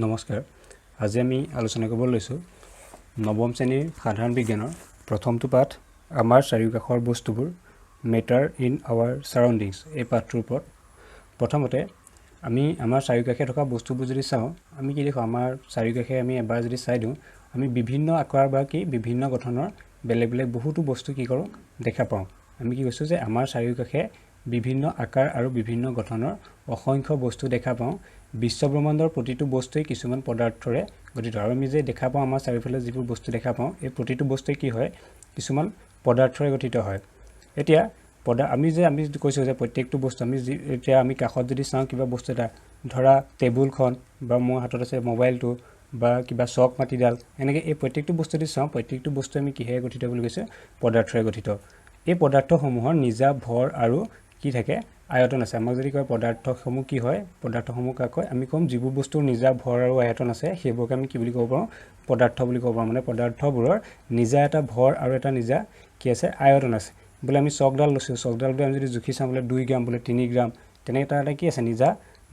নমস্কাৰ আজি আমি আলোচনা কৰিব লৈছো নৱম শ্ৰেণীৰ সাধাৰণ বিজ্ঞানৰ প্ৰথমটো পাঠ আমাৰ চাৰিওকাষৰ বস্তুবোৰ মেটাৰ ইন আৱাৰ সাৰাউণ্ডিংছ এই পাঠটোৰ ওপৰত প্ৰথমতে আমি আমাৰ চাৰিওকাষে থকা বস্তুবোৰ যদি চাওঁ আমি কি দেখো আমাৰ চাৰিওকাষে আমি এবাৰ যদি চাই দিওঁ আমি বিভিন্ন আকাৰ বা কি বিভিন্ন গঠনৰ বেলেগ বেলেগ বহুতো বস্তু কি কৰো দেখা পাওঁ আমি কি কৈছো যে আমাৰ চাৰিওকাষে বিভিন্ন আকাৰ আৰু বিভিন্ন গঠনৰ অসংখ্য বস্তু দেখা পাওঁ বিশ্বব্ৰহ্মাণ্ডৰ প্ৰতিটো বস্তুই কিছুমান পদাৰ্থৰে গঠিত আৰু আমি যে দেখা পাওঁ আমাৰ চাৰিওফালে যিবোৰ বস্তু দেখা পাওঁ এই প্ৰতিটো বস্তুই কি হয় কিছুমান পদাৰ্থৰে গঠিত হয় এতিয়া আমি কৈছো যে প্ৰত্যেকটো বস্তু এতিয়া আমি কাখত যদি চাওঁ কিবা বস্তু এটা ধৰা টেবুলখন বা মোৰ হাতত আছে মোবাইলটো বা কিবা চক মাটিডাল এনেকৈ এই প্ৰত্যেকটো বস্তু যদি চাওঁ প্ৰত্যেকটো বস্তু আমি কিহে গঠিত বুলি কৈছে পদাৰ্থৰে গঠিত এই পদাৰ্থসমূহৰ নিজা ভৰ আৰু কি থাকে আয়তন আছে আমাক যদি কয় পদাৰ্থসমূহ কি হয় পদাৰ্থসমূহ কাক কয় আমি কম যিবোৰ বস্তুৰ নিজা ভৰ আৰু আয়তন আছে সেইবোৰক আমি কি বুলি ক'ব পাৰোঁ পদাৰ্থ বুলি ক'ব পাৰোঁ মানে পদাৰ্থবোৰৰ নিজা এটা ভৰ আৰু এটা নিজা কি আছে আয়তন আছে বোলে আমি চকডাল লৈছো চকডালটো আমি যদি জুখি চাওঁ বোলে 2 গ্ৰাম বোলে 3 গ্ৰাম তেনেকৈ এটা কি আছে নিজা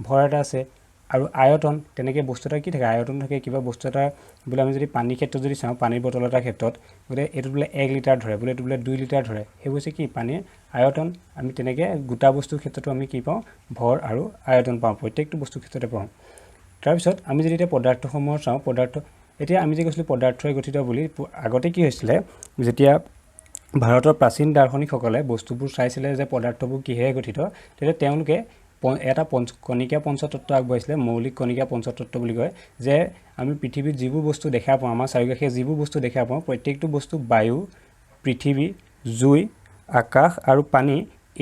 ভৰ এটা আছে আৰু আয়তন তেনেকৈ বস্তু এটা কি থাকে আয়তন থাকে কিবা বস্তু এটা বোলে আমি যদি পানীৰ ক্ষেত্ৰত যদি চাওঁ পানীৰ বটল এটা ক্ষেত্ৰত বোলে এইটো বোলে 1 লিটাৰ ধৰে বোলে এইটো বোলে 2 লিটাৰ ধৰে সেইবোৰ হৈছে কি পানীৰ আয়তন আমি তেনেকৈ গোটা বস্তুৰ ক্ষেত্ৰতো আমি কি পাওঁ ভৰ আৰু আয়তন পাওঁ প্ৰত্যেকটো বস্তুৰ ক্ষেত্ৰতে পাওঁ তাৰপিছত আমি যদি এতিয়া পদাৰ্থসমূহ চাওঁ পদাৰ্থ এতিয়া আমি যে কৈছিলোঁ পদাৰ্থৰে গঠিত বুলি আগতে কি হৈছিলে যেতিয়া ভাৰতৰ প্ৰাচীন দাৰ্শনিকসকলে বস্তুবোৰ চাইছিলে যে পদাৰ্থবোৰ কিহেৰে গঠিত তেতিয়া তেওঁলোকে এটা কণিকা পঞ্চতত্ত্ব আগবঢ়াইছিলে মৌলিক কণিকা পঞ্চতত্ত্ব বুলি কয় যে আমি পৃথিৱীত যিবোৰ বস্তু দেখা পাওঁ আমাৰ চাৰিওকাষে যিবোৰ বস্তু দেখা পাওঁ প্ৰত্যেকটো বস্তু বায়ু পৃথিৱী জুই আকাশ আৰু পানী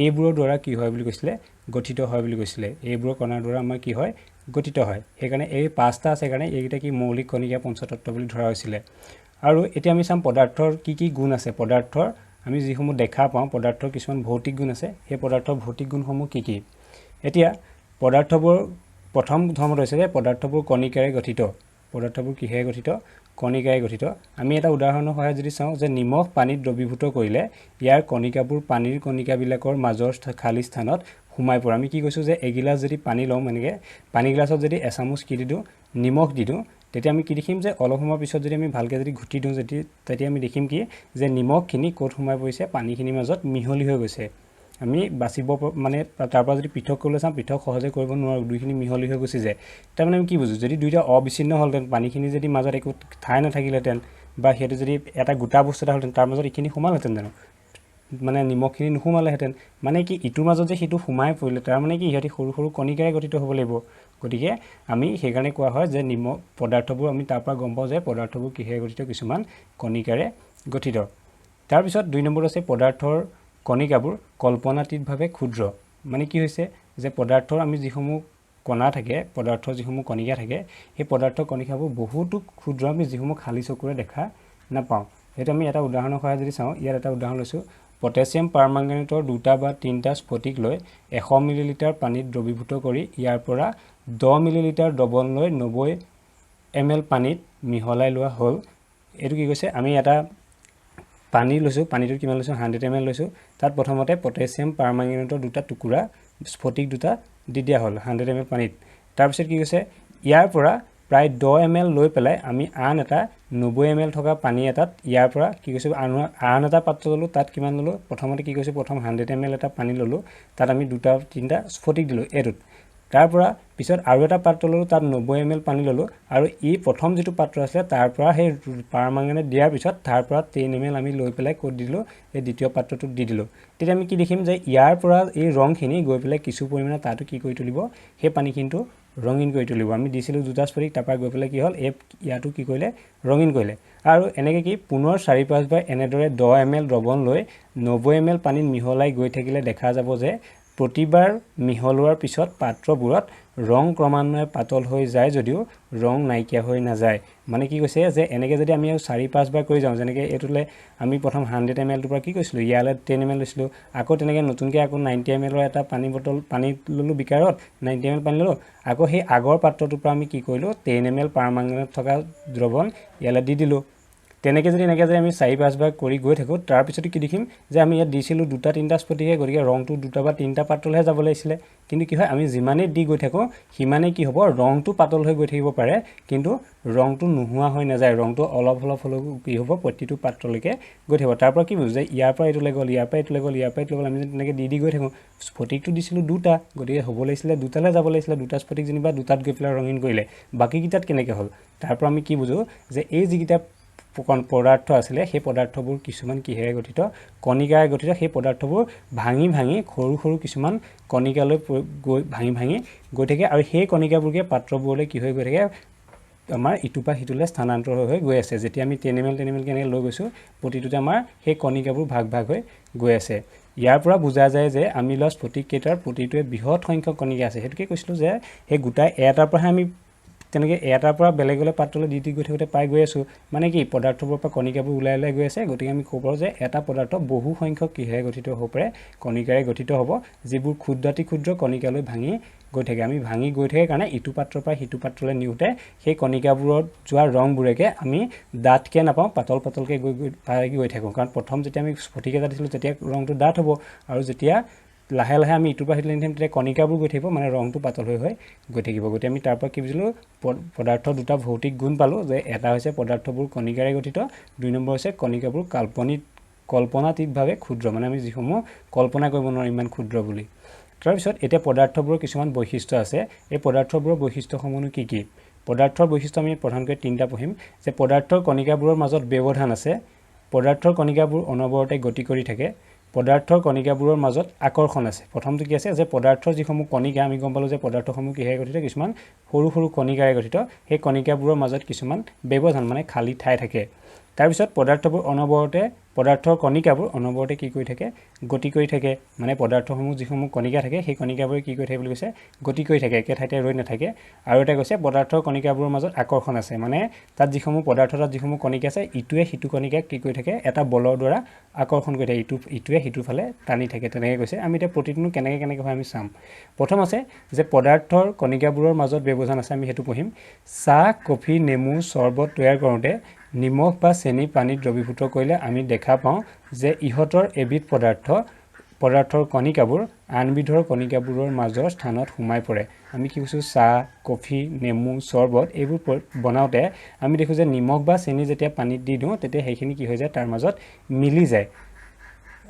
এইবোৰৰ দ্বাৰা কি হয় বুলি কৈছিলে গঠিত হয় বুলি কৈছিলে এইবোৰৰ কণাৰ দ্বাৰা আমাৰ কি হয় গঠিত হয় সেইকাৰণে এই পাঁচটা আছে কাৰণে এইকেইটা কি মৌলিক কণিকা পঞ্চতত্ত্ব বুলি ধৰা হৈছিলে আৰু এতিয়া আমি চাম পদাৰ্থৰ কি গুণ আছে পদাৰ্থৰ আমি যিসমূহ দেখা পাওঁ পদাৰ্থৰ কিছুমান ভৌতিক গুণ আছে সেই পদাৰ্থৰ ভৌতিক গুণসমূহ কি এতিয়া পদাৰ্থবোৰ প্ৰথম ধৰ্মত হৈছে যে পদাৰ্থবোৰ কণিকাৰে গঠিত পদাৰ্থবোৰ কিহেৰে গঠিত কণিকাৰে গঠিত আমি এটা উদাহৰণৰ সহায়ত যদি চাওঁ যে নিমখ পানীত দ্ৰৱীভূত কৰিলে ইয়াৰ কণিকাবোৰ পানীৰ কণিকাবিলাকৰ মাজৰ খালী স্থানত সোমাই পৰে আমি কি কৈছোঁ যে এগিলাছ যদি পানী লওঁ এনেকৈ পানী গিলাছত যদি এচামুচ কি দি দিওঁ নিমখ দি দিওঁ তেতিয়া আমি কি দেখিম যে অলপ সময়ৰ পিছত যদি আমি ভালকৈ যদি ঘুটি দিওঁ তেতিয়া আমি দেখিম কি যে নিমখখিনি ক'ত সোমাই পৰিছে পানীখিনিৰ মাজত মিহলি হৈ গৈছে আমি বাচিব মানে তাৰ পৰা যদি পৃথক কৰিবলৈ চাওঁ পৃথক সহজে কৰিব নোৱাৰোঁ দুইখিনি মিহলি হৈ গুচি যায় তাৰমানে আমি কি বুজোঁ যদি দুইটা অবিচ্ছিন্ন হ'লহেঁতেন পানীখিনি যদি মাজত একো ঠাই নাথাকিলেহেঁতেন বা সেইটো যদি এটা গোটা বস্তু এটা হ'লহেঁতেন তাৰ মাজত এইখিনি সোমালহেঁতেন জানো মানে নিমখখিনি নোসোমালেহেঁতেন মানে কি ইটোৰ মাজত যে সিটো সোমাই পৰিলে তাৰ মানে কি সিহঁতি সৰু সৰু কণিকাৰে গঠিত হ'ব লাগিব গতিকে আমি সেইকাৰণে কোৱা হয় যে নিমখ পদাৰ্থবোৰ আমি তাৰ পৰা গম পাওঁ যে পদাৰ্থবোৰ কিহেৰে গঠিত কিছুমান কণিকাৰে গঠিত তাৰপিছত 2 নম্বৰ আছে পদাৰ্থৰ কণিকাবোৰ কল্পনাতীতভাৱে ক্ষুদ্ৰ মানে কি হৈছে যে পদাৰ্থৰ আমি যিসমূহ কণা থাকে পদাৰ্থৰ যিসমূহ কণিকা থাকে সেই পদাৰ্থৰ কণিকাবোৰ বহুতো ক্ষুদ্ৰ আমি যিসমূহ খালী চকুৰে দেখা নাপাওঁ সেইটো আমি এটা উদাহৰণৰ সহায়ত যদি চাওঁ ইয়াত এটা উদাহৰণ লৈছোঁ পটাছিয়াম পাৰমাংগানেটৰ 2টা বা 3টা স্ফটিক লৈ 100 মিলিলিটাৰ পানীত দ্ৰৱীভূত কৰি ইয়াৰ পৰা 10 মিলিলিটাৰ দ্ৰৱণ লৈ 90 ml পানীত মিহলাই লোৱা হ'ল এইটো কি কৈছে আমি এটা পানী লৈছোঁ পানীটো কিমান লৈছোঁ 100 ml লৈছোঁ তাত প্ৰথমতে পটাছিয়াম পাৰমাংগানেটৰ 2টা টুকুৰা স্ফটিক 2টা দি দিয়া হ'ল 100 ml পানীত তাৰপিছত কি কৈছে ইয়াৰ পৰা প্ৰায় 10 ml লৈ পেলাই আমি আন এটা 90 ml থকা পানী এটাত ইয়াৰ পৰা কি কৈছোঁ আন এটা পাত্ৰ ল'লোঁ তাত কিমান ল'লোঁ প্ৰথমতে কি কৈছোঁ প্ৰথম 100 ml এটা পানী ল'লোঁ তাত আমি 2টা 3টা স্ফটিক দিলোঁ এইটোত তাৰ পৰা পিছত আৰু এটা পাত্ৰ ল'লোঁ তাত 90 ml পানী ল'লোঁ আৰু এই প্ৰথম যিটো পাত্ৰ আছিলে তাৰ পৰা সেই পাৰমাংগানেট দিয়াৰ পিছত তাৰ পৰা 10 ml আমি লৈ পেলাই ক'ত দিলোঁ এই দ্বিতীয় পাত্ৰটোত দি দিলোঁ তেতিয়া আমি কি দেখিম যে ইয়াৰ পৰা এই ৰংখিনি গৈ পেলাই কিছু পৰিমাণে তাতো কি কৰি তুলিব সেই পানীখিনিটো ৰঙীন কৰি তুলিব আমি দিছিলোঁ 2টা স্ফটিক তাৰপৰা গৈ পেলাই কি হ'ল ইয়াতো কি কৰিলে ৰঙীন কৰিলে আৰু এনেকৈ কি পুনৰ 4-5 বাৰ এনেদৰে 10 ml দ্ৰৱণ লৈ 90 ml পানীত মিহলাই গৈ থাকিলে দেখা যাব যে প্ৰতিবাৰ মিহলোৱাৰ পিছত পাত্ৰবোৰত ৰং ক্ৰমান্বয়ে পাতল হৈ যায় যদিও ৰং নাইকিয়া হৈ নাযায় মানে কি কৈছে যে এনেকৈ যদি আমি 4-5 বাৰ কৰি যাওঁ যেনেকৈ এইটোলে আমি প্ৰথম 100 ml টোৰ পৰা কি কৈছিলোঁ ইয়ালৈ 10 ml লৈছিলোঁ আকৌ তেনেকৈ নতুনকৈ আকৌ 90 ml এটা পানী বটল পানী ল'লোঁ বিকাৰত 90 ml পানী ল'লোঁ আকৌ সেই আগৰ পাত্ৰটোৰ পৰা আমি কি কৰিলোঁ 10 ml পাৰমাংগানেট থকা দ্ৰৱণ ইয়ালৈ দি দিলোঁ তেনেকৈ যদি এনেকৈ যদি আমি 4-5 বাৰ কৰি গৈ থাকোঁ তাৰপিছতে কি দেখিম যে আমি ইয়াত দিছিলোঁ 2-3টা স্ফটিকহে গতিকে ৰংটো 2টা বা 3টা পাতলহে যাব লাগিছিলে কিন্তু কি হয় আমি যিমানেই দি গৈ থাকোঁ সিমানেই কি হ'ব ৰংটো পাতল হৈ গৈ থাকিব পাৰে কিন্তু ৰংটো নোহোৱা হৈ নাযায় ৰংটো অলপ হ'লেও কি হ'ব প্ৰতিটো পাত্ৰলৈকে গৈ থাকিব তাৰ পৰা কি বুজো যে ইয়াৰ পৰা এইটোলৈ গ'ল ইয়াৰ পৰা এইটোলৈ গ'ল ইয়াৰ পৰা এইটোলৈ গ'ল আমি যদি তেনেকৈ দি গৈ থাকোঁ স্ফটিকটো দিছিলোঁ 2টা গতিকে হ'ব লাগিছিলে 2টালৈ যাব লাগিছিলে 2টা স্ফটিক যেনিবা 2টাত গৈ পেলাই ৰঙীন কৰিলে বাকীকেইটাত কেনেকৈ হ'ল তাৰ পৰা আমি কি বুজো যে এই যিকেইটা পদাৰ্থ আছিলে সেই পদাৰ্থবোৰ কিছুমান কিহেৰে গঠিত কণিকাৰে গঠিত সেই পদাৰ্থবোৰ ভাঙি সৰু সৰু কিছুমান কণিকালৈ গৈ ভাঙি গৈ থাকে আৰু সেই কণিকাবোৰকে পাত্ৰবোৰলৈ কি হৈ গৈ থাকে আমাৰ ইটোৰ পৰা সিটোলৈ স্থানান্তৰ হৈ গৈ আছে যেতিয়া আমি টেনিমেল কেনেকৈ লৈ গৈছোঁ প্ৰতিটোতে আমাৰ সেই কণিকাবোৰ ভাগ হৈ গৈ আছে ইয়াৰ পৰা বুজা যায় যে আমি লোৱা স্ফটিককেইটাৰ প্ৰতিটোৱে বৃহৎ সংখ্যক কণিকা আছে সেইটোকে কৈছিলোঁ যে সেই গোটাই এটাৰ পৰাহে আমি তেনেকৈ এটাৰ পৰা বেলেগলৈ পাত্ৰলৈ দি গৈ থাকোঁতে পাই গৈ আছোঁ মানে কি পদাৰ্থবোৰৰ পৰা কণিকাবোৰ ওলাই গৈ আছে গতিকে আমি ক'ব পাৰোঁ যে এটা পদাৰ্থ বহু সংখ্যক কিহেৰে গঠিত হ'ব পাৰে কণিকাৰে গঠিত হ'ব যিবোৰ ক্ষুদ্ৰাতি ক্ষুদ্ৰ কণিকালৈ ভাঙি গৈ থাকে আমি ভাঙি গৈ থাকে কাৰণে ইটো পাত্ৰৰ পৰা সিটো পাত্ৰলৈ নিওঁতে সেই কণিকাবোৰত যোৱা ৰংবোৰকে আমি ডাঠকৈ নাপাওঁ পাতলকৈ গৈ থাকোঁ কাৰণ প্ৰথম যেতিয়া আমি স্ফটিক এটা দিছিলোঁ তেতিয়া ৰংটো ডাঠ হ'ব আৰু যেতিয়া লাহে আমি ইটোৰ পৰা সিটোলৈ নিম তেতিয়া কণিকাবোৰ গৈ থাকিব মানে ৰংটো পাতল হৈ গৈ থাকিব গতিকে আমি তাৰ পৰা কি বুজিলোঁ পদাৰ্থৰ দুটা ভৌতিক গুণ পালোঁ যে এটা হৈছে পদাৰ্থবোৰ কণিকাৰে গঠিত 2 নম্বৰ হৈছে কণিকাবোৰ কল্পনাতীতভাৱে ক্ষুদ্ৰ মানে আমি যিসমূহ কল্পনা কৰিব নোৱাৰোঁ ইমান ক্ষুদ্ৰ বুলি তাৰপিছত এতিয়া পদাৰ্থবোৰৰ কিছুমান বৈশিষ্ট্য আছে এই পদাৰ্থবোৰৰ বৈশিষ্ট্যসমূহনো কি পদাৰ্থৰ বৈশিষ্ট্য আমি প্ৰধানকৈ 3টা পঢ়িম যে পদাৰ্থৰ কণিকাবোৰৰ মাজত ব্যৱধান আছে পদাৰ্থৰ কণিকাবোৰ অনবৰতে গতি কৰি থাকে পদাৰ্থৰ কণিকাবোৰৰ মাজত আকৰ্ষণ আছে প্ৰথমটো কি আছে যে পদাৰ্থৰ যিসমূহ কণিকা আমি গম পালোঁ যে পদাৰ্থসমূহ কিহেৰে গঠিত কিছুমান সৰু কণিকাৰে গঠিত সেই কণিকাবোৰৰ মাজত কিছুমান ব্যৱধান মানে খালী ঠাই থাকে তাৰপিছত পদাৰ্থৰ কণিকাবোৰ অনবৰতে কি কৰি থাকে গতি কৰি থাকে মানে পদাৰ্থসমূহ যিসমূহ কণিকা থাকে সেই কণিকাবোৰে কি কৰি থাকে বুলি কৈছে গতি কৰি থাকে একে ঠাইতে ৰৈ নাথাকে আৰু এটা কৈছে পদাৰ্থৰ কণিকাবোৰৰ মাজত আকৰ্ষণ আছে মানে তাত যিসমূহ কণিকা আছে ইটোৱে সিটো কণিকাক কি কৰি থাকে এটা বলৰ দ্বাৰা আকৰ্ষণ কৰি থাকে ইটোৱে সিটোৰ ফালে টানি থাকে তেনেকৈ কৈছে আমি এতিয়া প্ৰতিটোনো কেনেকৈ হয় আমি চাম প্ৰথম আছে যে পদাৰ্থৰ কণিকাবোৰৰ মাজত ব্যৱধান আছে আমি সেইটো পঢ়িম চাহ কফি নেমু চৰ্বত তৈয়াৰ কৰোঁতে নিমখ বা চেনি পানীত দ্ৰৱীভূত কৰিলে আমি দেখা পাওঁ যে ইহঁতৰ এবিধ পদাৰ্থৰ কণিকাবোৰ আনবিধৰ কণিকাবোৰৰ মাজৰ স্থানত সোমাই পৰে আমি কি কৈছোঁ চাহ কফি নেমু চৰ্বত এইবোৰ বনাওঁতে আমি দেখোঁ যে নিমখ বা চেনি যেতিয়া পানীত দি দিওঁ তেতিয়া সেইখিনি কি হৈ যায় তাৰ মাজত মিলি যায়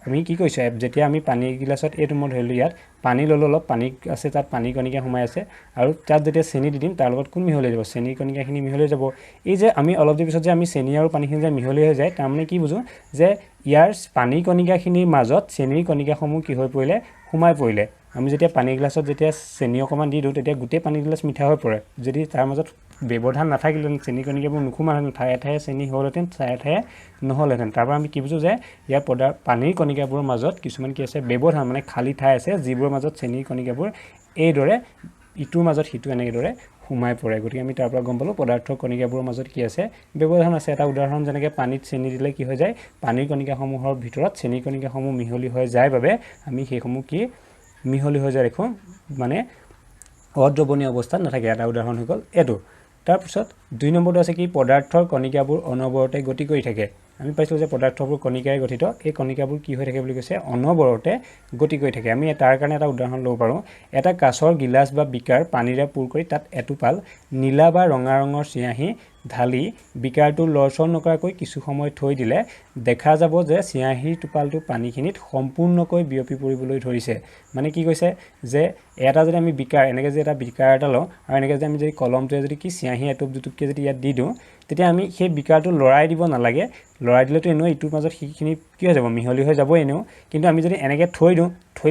আমি কি কৈছোঁ যেতিয়া আমি পানী গিলাচত এইটো মই ধৰিলোঁ ইয়াত পানী ল'লোঁ অলপ পানী আছে তাত পানী কণিকা সোমাই আছে আৰু তাত যেতিয়া চেনি দি দিম তাৰ লগত কোন মিহলি যাব চেনি কণিকাখিনি মিহলি যাব এই যে আমি অলপ দেৰি পিছত যে আমি চেনি আৰু পানীখিনি যে মিহলি হৈ যায় তাৰমানে কি বুজোঁ যে ইয়াৰ পানী কণিকাখিনিৰ মাজত চেনিৰ কণিকাসমূহ কি হৈ পৰিলে সোমাই পৰিলে আমি যেতিয়া পানী গিলাচত যেতিয়া চেনি অকণমান দি দিওঁ তেতিয়া গোটেই পানী গিলাচ মিঠা হৈ পৰে যদি তাৰ মাজত ব্যৱধান নাথাকিলেহেঁতেন চেনি কণিকাবোৰ নোসোমালেহেঁতেন ঠায়ে চেনি হ'লহেঁতেন ঠায়ে নহ'লহেঁতেন তাৰ পৰা আমি কি বুজোঁ যে ইয়াৰ পানীৰ কণিকাবোৰৰ মাজত কিছুমান কি আছে ব্যৱধান মানে খালী ঠাই আছে যিবোৰৰ মাজত চেনিৰ কণিকাবোৰ এইদৰে ইটোৰ মাজত সিটো এনেদৰে সোমাই পৰে গতিকে আমি তাৰ পৰা গম পালোঁ পদাৰ্থৰ কণিকাবোৰৰ মাজত কি আছে ব্যৱধান আছে এটা উদাহৰণ যেনেকৈ পানীত চেনি দিলে কি হৈ যায় পানীৰ কণিকাসমূহৰ ভিতৰত চেনিৰ কণিকাসমূহ মিহলি হৈ যায় বাবে আমি সেইসমূহ কি মিহলি হৈ যায় দেখোঁ মানে অদ্ৰৱণীয় অৱস্থাত নাথাকে এটা উদাহৰণ হৈ গ'ল এইটো তাৰপিছত 2 নম্বৰটো আছে কি পদাৰ্থৰ কণিকাবোৰ অনবৰতে গতি কৰি থাকে আমি পাইছিলোঁ যে পদাৰ্থবোৰ কণিকাৰে গঠিত এই কণিকাবোৰ কি হৈ থাকে বুলি কৈছে অনবৰতে গতি কৰি থাকে আমি তাৰ কাৰণে এটা উদাহৰণ ল'ব পাৰোঁ এটা কাঁচৰ গিলাচ বা বিকাৰ পানীৰে পূৰ কৰি তাত এটোপাল নীলা বা ৰঙা ৰঙৰ চিয়াঁহী ঢালি বিকাৰটো লৰচৰ নকৰাকৈ কিছু সময় থৈ দিলে দেখা যাব যে চিয়াঁহীৰ টোপালটো পানীখিনিত সম্পূৰ্ণকৈ বিয়পি পৰিবলৈ ধৰিছে মানে কি কৈছে যে এটা যদি আমি বিকাৰ এনেকৈ যে এটা বিকাৰ এটা লওঁ আৰু এনেকৈ যে আমি যদি কলমটোৱে যদি কি চিয়াঁহী এটোপ দুটোপকৈ যদি ইয়াত দি দিওঁ তেতিয়া আমি সেই বিকাৰটো লৰাই দিব নালাগে লৰাই দিলেতো এনেও ইটোৰ মাজত সেইখিনি কি হৈ যাব মিহলি হৈ যাব এনেও কিন্তু আমি যদি এনেকৈ থৈ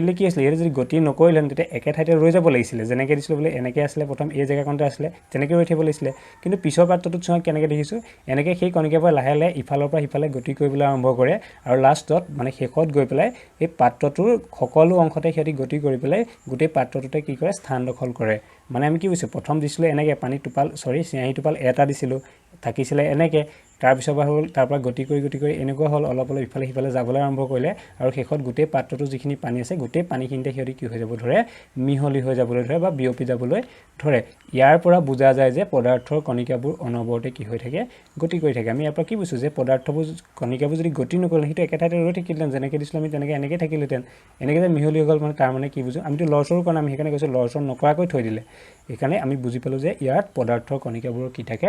দিলে কি হৈছিলে ইয়াতে যদি গতি নকৰিলেহেঁতেন তেতিয়া একে ঠাইতে ৰৈ যাব লাগিছিলে যেনেকৈ দিছিলোঁ বোলে এনেকৈ আছিলে প্ৰথম এই জেগাকণতে আছিলে তেনেকৈ ৰৈ থাকিব লাগিছিলে কিন্তু পিছৰ পাত্ৰটোত চোৱা কেনেকৈ দেখিছোঁ এনেকৈ সেই কণিকাৰ পৰা লাহে ইফালৰ পৰা সিফালে গতি কৰিবলৈ আৰম্ভ কৰে আৰু লাষ্টত মানে শেষত গৈ পেলাই এই পাত্ৰটোৰ সকলো অংশতে সিহঁতি গতি কৰি পেলাই গোটেই পাত্ৰটোতে কি কৰে স্থান দখল কৰে মানে আমি কি কৈছোঁ প্ৰথম দিছিলোঁ এনেকৈ পানী টোপাল চিয়াঁহী টোপাল এটা দিছিলোঁ থাকিছিলে এনেকৈ তাৰপিছৰ পৰা হ'ল তাৰ পৰা গতি কৰি এনেকুৱা হ'ল অলপ অলপ ইফালে সিফালে যাবলৈ আৰম্ভ কৰিলে আৰু শেষত গোটেই পাত্ৰটো যিখিনি পানী আছে গোটেই পানীখিনিতে সিহঁতি কি হৈ যাব ধৰে মিহলি হৈ যাবলৈ ধৰে বা বিয়পি যাবলৈ ধৰে ইয়াৰ পৰা বুজা যায় যে পদাৰ্থৰ কণিকাবোৰ অনবৰতে কি হৈ থাকে গতি কৰি থাকে আমি ইয়াৰ পৰা কি বুজিছোঁ যে পদাৰ্থবোৰ কণিকাবোৰ যদি গতি নকৰিলে সেইটো একেঠাইতে ৰৈ থাকিলেহেঁতেন যেনেকৈ দিছিলোঁ আমি তেনেকৈ এনেকৈ থাকিলেহেঁতেন এনেকৈ যে মিহলি হৈ গ'ল মানে তাৰ মানে কি বুজোঁ আমিতো লৰচৰ কৰা আমি সেইকাৰণে কৈছোঁ লৰচৰ নকৰাকৈ থৈ দিলে সেইকাৰণে আমি বুজি পালোঁ যে ইয়াত পদাৰ্থৰ কণিকাবোৰৰ কি থাকে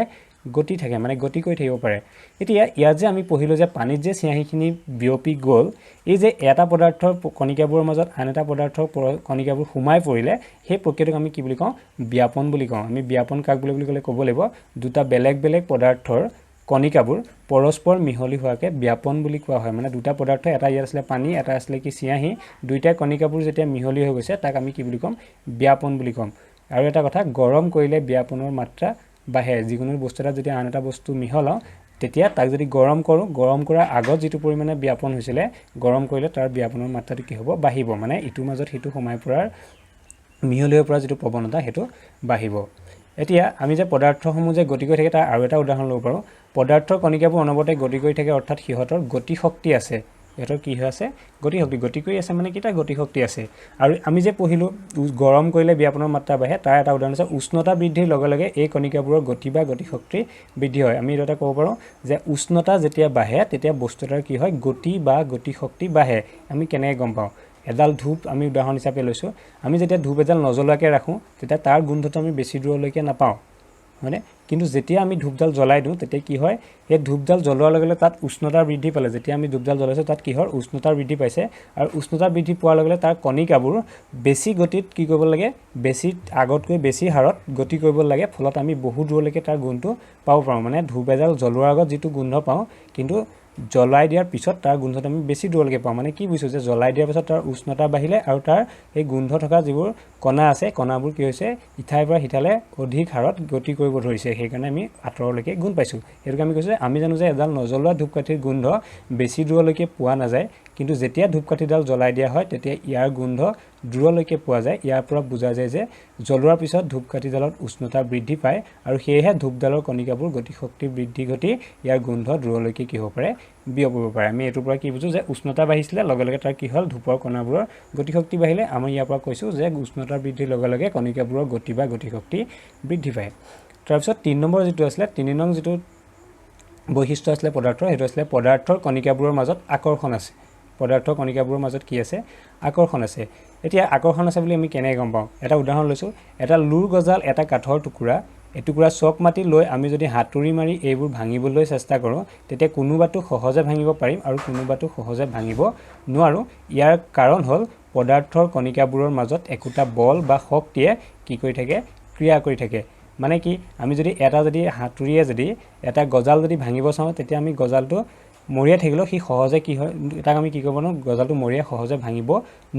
গতি থাকে মানে গতি কৰি থাকিব পাৰে এতিয়া ইয়াত যে আমি পঢ়িলোঁ যে পানীত যে চিয়াঁহীখিনি বিয়পি গ'ল এই যে এটা পদাৰ্থৰ কণিকাবোৰৰ মাজত আন এটা পদাৰ্থৰ কণিকাবোৰ সোমাই পৰিলে সেই প্ৰক্ৰিয়াটোক আমি কি বুলি কওঁ ব্যাপন বুলি কওঁ আমি ব্যাপন কাক বুলি ক'লে ক'ব লাগিব দুটা বেলেগ বেলেগ পদাৰ্থৰ কণিকাবোৰ পৰস্পৰ মিহলি হোৱাকে ব্যাপন বুলি কোৱা হয় মানে দুটা পদাৰ্থ এটা ইয়াত আছিলে পানী এটা আছিলে কি চিয়াঁহী দুইটা কণিকাবোৰ যেতিয়া মিহলি হৈ গৈছে তাক আমি কি বুলি ক'ম ব্যাপন বুলি ক'ম আৰু এটা কথা গৰম কৰিলে ব্যাপনৰ মাত্ৰা বাঢ়ে যিকোনো বস্তু এটা যদি আন এটা বস্তু মিহলাওঁ তেতিয়া তাক যদি গৰম কৰোঁ গৰম কৰাৰ আগত যিটো পৰিমাণে ব্যাপন হৈছিলে গৰম কৰিলে তাৰ ব্যাপনৰ মাত্ৰাটো কি হ'ব বাঢ়িব মানে ইটোৰ মাজত সিটো সোমাই পৰাৰ মিহলি হৈ পৰা যিটো প্ৰৱণতা সেইটো বাঢ়িব এতিয়া আমি যে পদাৰ্থসমূহ যে গতি কৰি থাকে তাৰ আৰু এটা উদাহৰণ ল'ব পাৰোঁ পদাৰ্থৰ কণিকাবোৰ অনবৰতে গতি কৰি থাকে অৰ্থাৎ সিহঁতৰ গতি শক্তি আছে সিহঁতৰ কি হৈ আছে গতি কৰি আছে মানে কি তাৰ গতি শক্তি আছে আৰু আমি যে পঢ়িলোঁ গৰম কৰিলে ব্যাপনৰ মাত্ৰা বাঢ়ে তাৰ এটা উদাহৰণ আছে উষ্ণতা বৃদ্ধিৰ লগে লগে এই কণিকাবোৰৰ গতি বা গতি শক্তি বৃদ্ধি হয় আমি এটা ক'ব পাৰোঁ যে উষ্ণতা যেতিয়া বাঢ়ে তেতিয়া বস্তু এটাৰ কি হয় গতি বা গতি শক্তি বাঢ়ে আমি কেনেকৈ গম পাওঁ এডাল ধূপ আমি উদাহৰণ হিচাপে লৈছোঁ আমি যেতিয়া ধূপ এডাল নজ্বলোৱাকৈ ৰাখোঁ তেতিয়া তাৰ গোন্ধটো আমি বেছি দূৰলৈকে নাপাওঁ হয়নে কিন্তু যেতিয়া আমি ধূপডাল জ্বলাই দিওঁ তেতিয়া কি হয় সেই ধূপডাল জ্বলোৱাৰ লগে লগে তাত উষ্ণতা বৃদ্ধি পালে যেতিয়া আমি ধূপডাল জ্বলাইছোঁ তাত কি হয় উষ্ণতা বৃদ্ধি পাইছে আৰু উষ্ণতা বৃদ্ধি পোৱাৰ লগে লগে তাৰ কণিকাবোৰ বেছি গতিত কি কৰিব লাগে বেছি আগতকৈ বেছি হাৰত গতি কৰিব লাগে ফলত আমি বহু দূৰলৈকে তাৰ গুণটো পাব পাৰোঁ মানে ধূপ এডাল জ্বলোৱাৰ আগত যিটো গোন্ধ পাওঁ কিন্তু জ্বলাই দিয়াৰ পিছত তাৰ গোন্ধটো আমি বেছি দূৰলৈকে পাওঁ মানে কি বুজিছোঁ যে জ্বলাই দিয়াৰ পিছত তাৰ উষ্ণতা বাঢ়িলে আৰু তাৰ এই গোন্ধ থকা যিবোৰ কণা আছে কণাবোৰ কি হৈছে ইঠাইৰ পৰা সিঠাইলৈ অধিক হাৰত গতি কৰিব ধৰিছে সেইকাৰণে আমি আঁতৰলৈকে গোন্ধ পাইছোঁ সেইটোকে আমি কৈছোঁ আমি জানো যে এডাল নজ্বলোৱা ধূপকাঠিৰ গোন্ধ বেছি দূৰলৈকে পোৱা নাযায় কিন্তু যেতিয়া ধূপকাঠিডাল জ্বলাই দিয়া হয় তেতিয়া ইয়াৰ গোন্ধ দূৰলৈকে পোৱা যায় ইয়াৰ পৰা বুজা যায় যে জ্বলোৱাৰ পিছত ধূপকাঠিডালত উষ্ণতা বৃদ্ধি পায় আৰু সেয়েহে ধূপডালৰ কণিকাবোৰ গতিশক্তি বৃদ্ধি ঘটি ইয়াৰ গোন্ধ দূৰলৈকে কি হ'ব পাৰে বিয়পিব পাৰে আমি এইটোৰ পৰা কি বুজোঁ যে উষ্ণতা বাঢ়িছিলে লগে লগে তাৰ কি হ'ল ধূপৰ কণাবোৰৰ গতিশক্তি বাঢ়িলে আমি ইয়াৰ পৰা কৈছোঁ যে উষ্ণতা বৃদ্ধিৰ লগে লগে কণিকাবোৰৰ গতি বা গতিশক্তি বৃদ্ধি পায় তাৰপিছত 3 নম্বৰ যিটো আছিলে 3 নং যিটো বৈশিষ্ট্য আছিলে পদাৰ্থৰ সেইটো আছিলে পদাৰ্থৰ কণিকাবোৰৰ মাজত আকৰ্ষণ আছে পদাৰ্থৰ কণিকাবোৰৰ মাজত কি আছে আকৰ্ষণ আছে এতিয়া আকৰ্ষণ আছে বুলি আমি কেনেকৈ গম পাওঁ এটা উদাহৰণ লৈছোঁ এটা লুৰ গজাল এটা কাঠৰ টুকুৰা এটুকুৰা চক মাটি লৈ আমি যদি হাতুৰি মাৰি এইবোৰ ভাঙিবলৈ চেষ্টা কৰোঁ তেতিয়া কোনোবাটো সহজে ভাঙিব পাৰিম আৰু কোনোবাটো সহজে ভাঙিব নোৱাৰোঁ ইয়াৰ কাৰণ হ'ল পদাৰ্থৰ কণিকাবোৰৰ মাজত একোটা বল বা শক্তিয়ে কি কৰি থাকে ক্ৰিয়া কৰি থাকে মানে কি আমি যদি হাতুৰিয়ে যদি এটা গজাল যদি ভাঙিব চাওঁ তেতিয়া আমি গজালটো মৰিয়াই থাকিলেও সি সহজে কি হয় তাক আমি কি কৰিব নোৱাৰোঁ গজালটো মৰিয়াই সহজে ভাঙিব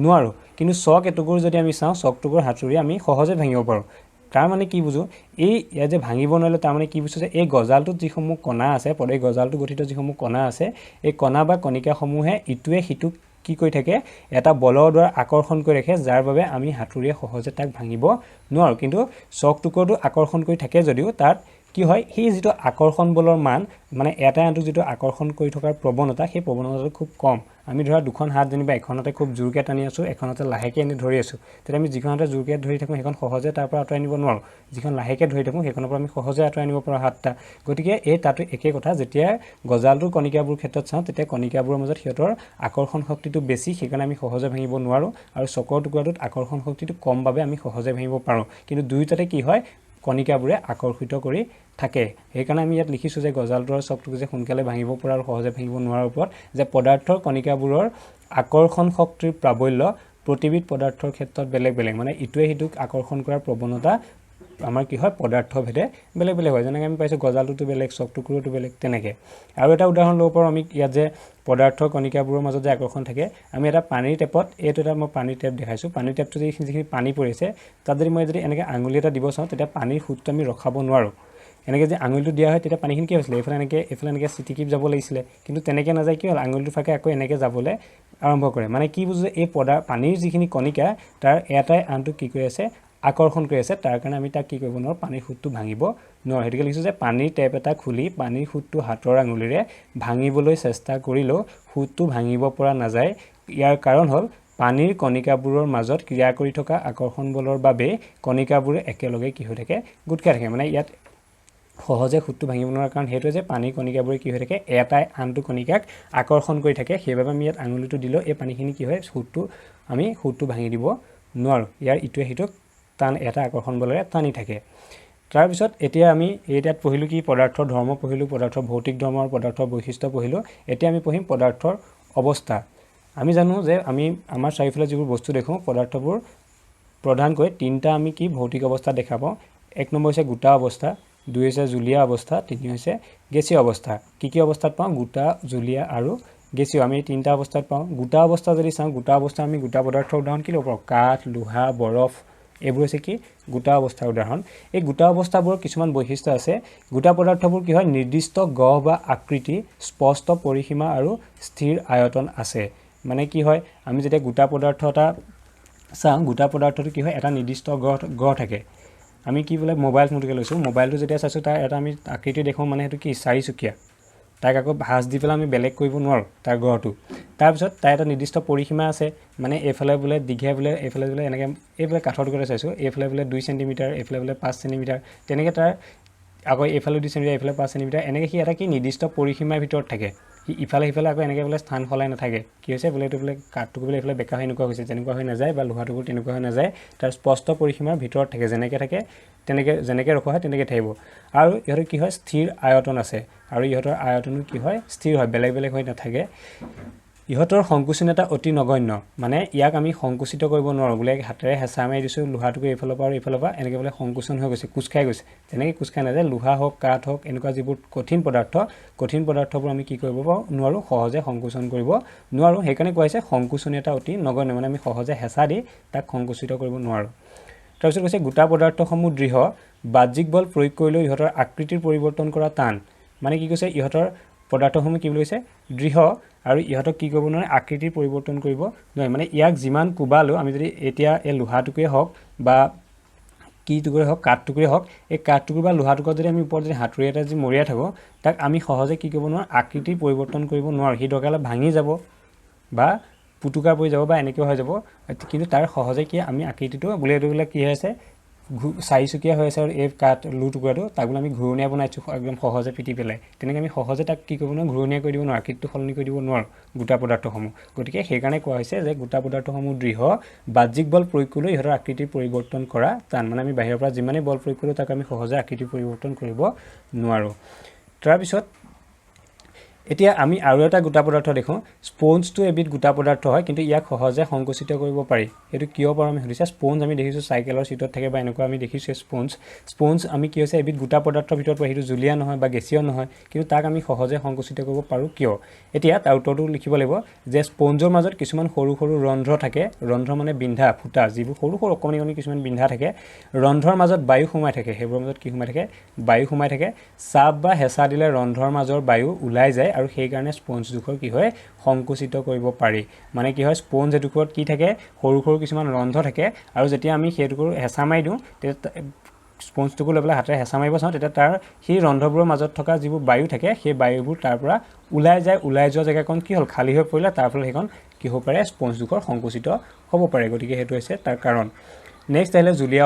নোৱাৰোঁ কিন্তু চক এটুকুৰ যদি আমি চাওঁ চকটুকুৰ হাতুৰি আমি সহজে ভাঙিব পাৰোঁ তাৰ মানে কি বুজোঁ ইয়াত যে ভাঙিব নোৱাৰিলে তাৰ মানে কি বুজোঁ যে এই গজালটোত যিসমূহ কণা আছে এই গজালটো গঠিত যিসমূহ কণা আছে এই কণা বা কণিকাসমূহে ইটোৱে সিটোক কি কৰি থাকে এটা বলৰ দ্বাৰা আকৰ্ষণ কৰি ৰাখে যাৰ বাবে আমি হাতুৰিয়ে সহজে তাক ভাঙিব নোৱাৰোঁ কিন্তু চকটুকুৰটো আকৰ্ষণ কৰি থাকে যদিও তাত কি হয় সেই যিটো আকৰ্ষণ বলৰ মান মানে এটা আনটো যিটো আকৰ্ষণ কৰি থকাৰ প্ৰৱণতা সেই প্ৰৱণতাটো খুব কম আমি ধৰা দুখন হাত যেনিবা এখনতে খুব জোৰকৈ টানি আছোঁ এখনতে লাহেকৈ এনে ধৰি আছোঁ তেতিয়া আমি যিখন হাতে জোৰকৈ ধৰি থাকোঁ সেইখন সহজে তাৰ পৰা আঁতৰাই নিব নোৱাৰোঁ যিখন লাহেকৈ ধৰি থাকোঁ সেইখনৰ পৰা আমি সহজে আঁতৰাই নিব পাৰোঁ হাতটা গতিকে তাতো একেই কথা যেতিয়া গজালটোৰ কণিকাবোৰৰ ক্ষেত্ৰত চাওঁ তেতিয়া কণিকাবোৰৰ মাজত সিহঁতৰ আকৰ্ষণ শক্তিটো বেছি সেইকাৰণে আমি সহজে ভাঙিব নোৱাৰোঁ আৰু চকৰ টুকুৰাটোত আকৰ্ষণ শক্তিটো কম বাবে আমি সহজে ভাঙিব পাৰোঁ কিন্তু দুয়োটাতে কি হয় কণিকাবোৰে আকৰ্ষিত কৰি থাকে সেইকাৰণে আমি ইয়াত লিখিছোঁ যে গজালটোৰ চকটোক যে সোনকালে ভাঙিব পৰা আৰু সহজে ভাঙিব নোৱাৰাৰ ওপৰত যে পদাৰ্থৰ কণিকাবোৰৰ আকৰ্ষণ শক্তিৰ প্ৰাবল্য প্ৰতিবিধ পদাৰ্থৰ ক্ষেত্ৰত বেলেগ বেলেগ মানে ইটোৱে সিটোক আকৰ্ষণ কৰাৰ প্ৰৱণতা আমাৰ কি হয় পদাৰ্থভেদে বেলেগ বেলেগ হয় যেনেকৈ আমি পাইছোঁ গজালটোতো বেলেগ চকটুকুৰটো বেলেগ তেনেকৈ আৰু এটা উদাহৰণ ল'ব পাৰোঁ আমি ইয়াত যে পদাৰ্থৰ কণিকাবোৰৰ মাজত যে আকৰ্ষণ থাকে আমি এটা পানীৰ টেপত এইটো এটা মই পানীৰ টেপ দেখাইছোঁ পানীৰ টেপটো যিখিনি পানী পৰিছে তাত যদি মই এনেকৈ আঙুলি এটা দিব চাওঁ তেতিয়া পানীৰ সোঁতটো আমি ৰখাব নোৱাৰোঁ এনেকৈ যে আঙুলিটো দিয়া হয় তেতিয়া পানীখিনি কি হৈছিলে এইফালে এনেকৈ চিটিকি যাব লাগিছিলে কিন্তু তেনেকৈ নাযায় কি হ'ল আঙুলিটো ফাকে আকৌ এনেকৈ যাবলৈ আৰম্ভ কৰে মানে কি বুজো এই পানীৰ যিখিনি কণিকা তাৰ এটাই আনটো কি কৰি আছে আকৰ্ষণ কৰি আছে তাৰ কাৰণে আমি তাক কি কৰিব নোৱাৰোঁ পানীৰ সোঁতটো ভাঙিব নোৱাৰোঁ হেতুকে লিখিছোঁ যে পানীৰ টেপ এটা খুলি পানীৰ সোঁতটো হাতৰ আঙুলিৰে ভাঙিবলৈ চেষ্টা কৰিলেও সোঁতটো ভাঙিব পৰা নাযায় ইয়াৰ কাৰণ হ'ল পানীৰ কণিকাবোৰৰ মাজত ক্ৰিয়া কৰি থকা আকৰ্ষণ বলৰ বাবে কণিকাবোৰে একেলগে কি হৈ থাকে গোট খাই থাকে মানে ইয়াত সহজে সোঁতটো ভাঙিব নোৱাৰাৰ কাৰণ সেইটো যে পানীৰ কণিকাবোৰে কি হৈ থাকে এটাই আনটো কণিকাক আকৰ্ষণ কৰি থাকে সেইবাবে আমি ইয়াত আঙুলিটো দিলেও এই পানীখিনি কি হয় আমি সোঁতটো ভাঙি দিব নোৱাৰোঁ ইয়াৰ ইটোৱে সিটোক টান এটা আকৰ্ষণ বলেৰে টানি থাকে তাৰপিছত এতিয়া আমি ইয়াত পঢ়িলোঁ কি পদাৰ্থৰ ধৰ্ম পঢ়িলোঁ পদাৰ্থৰ ভৌতিক ধৰ্ম আৰু পদাৰ্থৰ বৈশিষ্ট্য পঢ়িলোঁ এতিয়া আমি পঢ়িম পদাৰ্থৰ অৱস্থা আমি জানো যে আমি আমাৰ চাৰিওফালে যিবোৰ বস্তু দেখোঁ পদাৰ্থবোৰ প্ৰধানকৈ তিনিটা আমি কি ভৌতিক অৱস্থা দেখা পাওঁ এক নম্বৰ হৈছে গোটা অৱস্থা দুই হৈছে জুলীয়া অৱস্থা তিনি হৈছে গেছীয় অৱস্থা কি অৱস্থাত পাওঁ গোটা জুলীয়া আৰু গেছীয় আমি তিনিটা অৱস্থাত পাওঁ গোটা অৱস্থা যদি চাওঁ গোটা অৱস্থা আমি গোটা পদাৰ্থৰ উদাহৰণ কি ল'ব পাৰোঁ কাঠ লোহা বৰফ এইবোৰ হৈছে কি গোটা অৱস্থাৰ উদাহৰণ এই গোটা অৱস্থাবোৰৰ কিছুমান বৈশিষ্ট্য আছে গোটা পদাৰ্থবোৰ কি হয় নিৰ্দিষ্ট গঢ় বা আকৃতি স্পষ্ট পৰিসীমা আৰু স্থিৰ আয়তন আছে মানে কি হয় আমি যেতিয়া গোটা পদাৰ্থ এটা চাওঁ গোটা পদাৰ্থটো কি হয় এটা নিৰ্দিষ্ট গঢ় থাকে আমি কি বোলে মোবাইল ফোনটোকে লৈছোঁ মোবাইলটো যেতিয়া চাইছোঁ তাৰ এটা আমি আকৃতি দেখোঁ মানে সেইটো কি চাৰিচুকীয়া তাক আকৌ ভাঁজ দি পেলাই আমি বেলেগ কৰিব নোৱাৰোঁ তাৰ গড়টো তাৰপিছত তাৰ এটা নিৰ্দিষ্ট পৰিসীমা আছে মানে এইফালে বোলে দীঘে বোলে এইফালে বোলে এনেকৈ এইফালে কাঠৰ টুকুৰা চাইছোঁ এইফালে বোলে 2 চেণ্টিমিটাৰ এইফালে বোলে 5 চেণ্টিমিটাৰ তেনেকৈ তাৰ আকৌ এইফালে 2 চেণ্টিমিটাৰ এইফালে 5 চেণ্টিমিটাৰ এনেকৈ সি এটা কি নিৰ্দিষ্ট পৰিসীমাৰ ভিতৰত থাকে সি ইফালে সিফালে আকৌ এনেকৈ বোলে স্থান সলাই নাথাকে কি হৈছে বোলে এইটো বোলে কাঠটুকু বোলে এইফালে বেকা হৈ এনেকুৱা হৈছে তেনেকুৱা হৈ নাযায় বা লোহাটুকু তেনেকুৱা হৈ নাযায় তাৰ স্পষ্ট পৰিসীমাৰ ভিতৰত থাকে যেনেকৈ থাকে যেনেকৈ ৰখা হয় তেনেকৈ থাকিব আৰু ইহঁতৰ কি হয় স্থিৰ আয়তন আছে আৰু ইহঁতৰ আয়তনো কি হয় স্থিৰ হয় বেলেগ বেলেগ হৈ নাথাকে ইহঁতৰ সংকোচনীয়তা অতি নগণ্য মানে ইয়াক আমি সংকুচিত কৰিব নোৱাৰোঁ বোলে হাতেৰে হেঁচা মাৰি দিছোঁ লোহাটোকে এইফালৰ পৰা আৰু এইফালৰ পৰা এনেকৈ বোলে সংকোচন হৈ গৈছে কোচ খাই গৈছে তেনেকৈ কোচ খাই নাযায় লোহা হওক কাঠ হওক এনেকুৱা যিবোৰ কঠিন পদাৰ্থবোৰ আমি কি কৰিব নোৱাৰোঁ সহজে সংকোচন কৰিব নোৱাৰোঁ সেইকাৰণে কোৱা হৈছে সংকোচনীয়তা অতি নগণ্য মানে আমি সহজে হেঁচা দি তাক সংকুচিত কৰিব নোৱাৰোঁ তাৰপিছত কৈছে গোটা পদাৰ্থসমূহ দৃঢ় বাহ্যিক বল প্ৰয়োগ কৰিলেও ইহঁতৰ আকৃতিৰ পৰিৱৰ্তন কৰা টান মানে কি কৈছে ইহঁতৰ পদাৰ্থসমূহ কি বুলি কৈছে দৃঢ় আৰু ইহঁতক কি কৰিব নোৱাৰে আকৃতিৰ পৰিৱৰ্তন কৰিব নোৱাৰে মানে ইয়াক যিমান কোবালেও আমি যদি এতিয়া এই লোহাটুকুৰে হওক বা কি টুকুৰে হওক কাঠটুকুৰে হওক এই কাঠটুকুৰ বা লোহাটুকুৰত যদি আমি ওপৰত যদি হাতুৰি এটা যদি মৰিয়াই থাকোঁ তাক আমি সহজে কি কৰিব নোৱাৰোঁ আকৃতিৰ পৰিৱৰ্তন কৰিব নোৱাৰোঁ সি দৰকাৰ হ'লে ভাঙি যাব বা পুটুকা পৰি যাব বা এনেকৈ হৈ যাব কিন্তু তাৰ সহজে কি আমি আকৃতিটো বোলে এইটো বোলে কি হৈ আছে চাৰিচুকীয়া হৈ আছে আৰু এই কাঠ লো টুকুৰাটো তাক বোলে আমি ঘূৰণীয়া বনাইছোঁ একদম সহজে পিটি পেলাই তেনেকৈ আমি সহজে তাক কি কৰিব নোৱাৰোঁ ঘূৰণীয়া কৰি দিব নোৱাৰোঁ আকৃতিটো সলনি কৰি দিব নোৱাৰোঁ গোটা পদাৰ্থসমূহ গতিকে সেইকাৰণে কোৱা হৈছে যে গোটা পদাৰ্থসমূহ দৃঢ় বাহ্যিক বল প্ৰয়োগ কৰিলেও ইহঁতৰ আকৃতিৰ পৰিৱৰ্তন কৰা টান মানে আমি বাহিৰৰ পৰা যিমানেই বল প্ৰয়োগ কৰোঁ তাক আমি সহজে আকৃতিৰ পৰিৱৰ্তন কৰিব নোৱাৰোঁ তাৰপিছত এতিয়া আমি আৰু এটা গোটা পদাৰ্থ দেখোঁ স্পঞ্জটো এবিধ গোটা পদাৰ্থ হয় কিন্তু ইয়াক সহজে সংকুচিত কৰিব পাৰি এইটো কিয় পাৰোঁ আমি সুধিছে স্পঞ্জ আমি দেখিছোঁ চাইকেলৰ চিটত থাকে বা এনেকুৱা আমি দেখিছোঁ স্পঞ্জ আমি কি হৈছে এবিধ গোটা পদাৰ্থৰ ভিতৰত পৰে সেইটো জুলীয়া নহয় বা গেছীয় নহয় কিন্তু তাক আমি সহজে সংকুচিত কৰিব পাৰোঁ কিয় এতিয়া তাৰ উত্তৰটো লিখিব লাগিব যে স্পঞ্জৰ মাজত কিছুমান সৰু সৰু ৰন্ধ্ৰ থাকে ৰন্ধ্ৰ মানে বিন্ধা ফুটা যিবোৰ সৰু সৰু অকণি কিছুমান বিন্ধা থাকে ৰন্ধ্ৰৰ মাজত বায়ু সোমাই থাকে সেইবোৰৰ মাজত কি সোমাই থাকে বায়ু সোমাই থাকে চাপ বা হেঁচা দিলে ৰন্ধ্ৰৰ মাজৰ বায়ু ওলাই যায় আৰু সেইকাৰণে স্পঞ্জডোখৰ কি হয় সংকুচিত কৰিব পাৰি মানে কি হয় স্পঞ্জ এটুকুৰত কি থাকে সৰু সৰু কিছুমান ৰন্ধ্ৰ থাকে আৰু যেতিয়া আমি সেইটুকুৰ হেঁচা মাৰি দিওঁ তেতিয়া স্পঞ্জটুকু লৈ পেলাই হাতেৰে হেঁচা মাৰিব চাওঁ তেতিয়া তাৰ সেই ৰন্ধ্ৰবোৰৰ মাজত থকা যিবোৰ বায়ু থাকে সেই বায়ুবোৰ তাৰ পৰা ওলাই যোৱা জেগাকণ কি হ'ল খালী হৈ পৰিলে তাৰ ফলত সেইখন কি হ'ব পাৰে স্পঞ্জডোখৰ সংকুচিত হ'ব পাৰে গতিকে সেইটো হৈছে তাৰ কাৰণ নেক্সট আহিলে জুলীয়া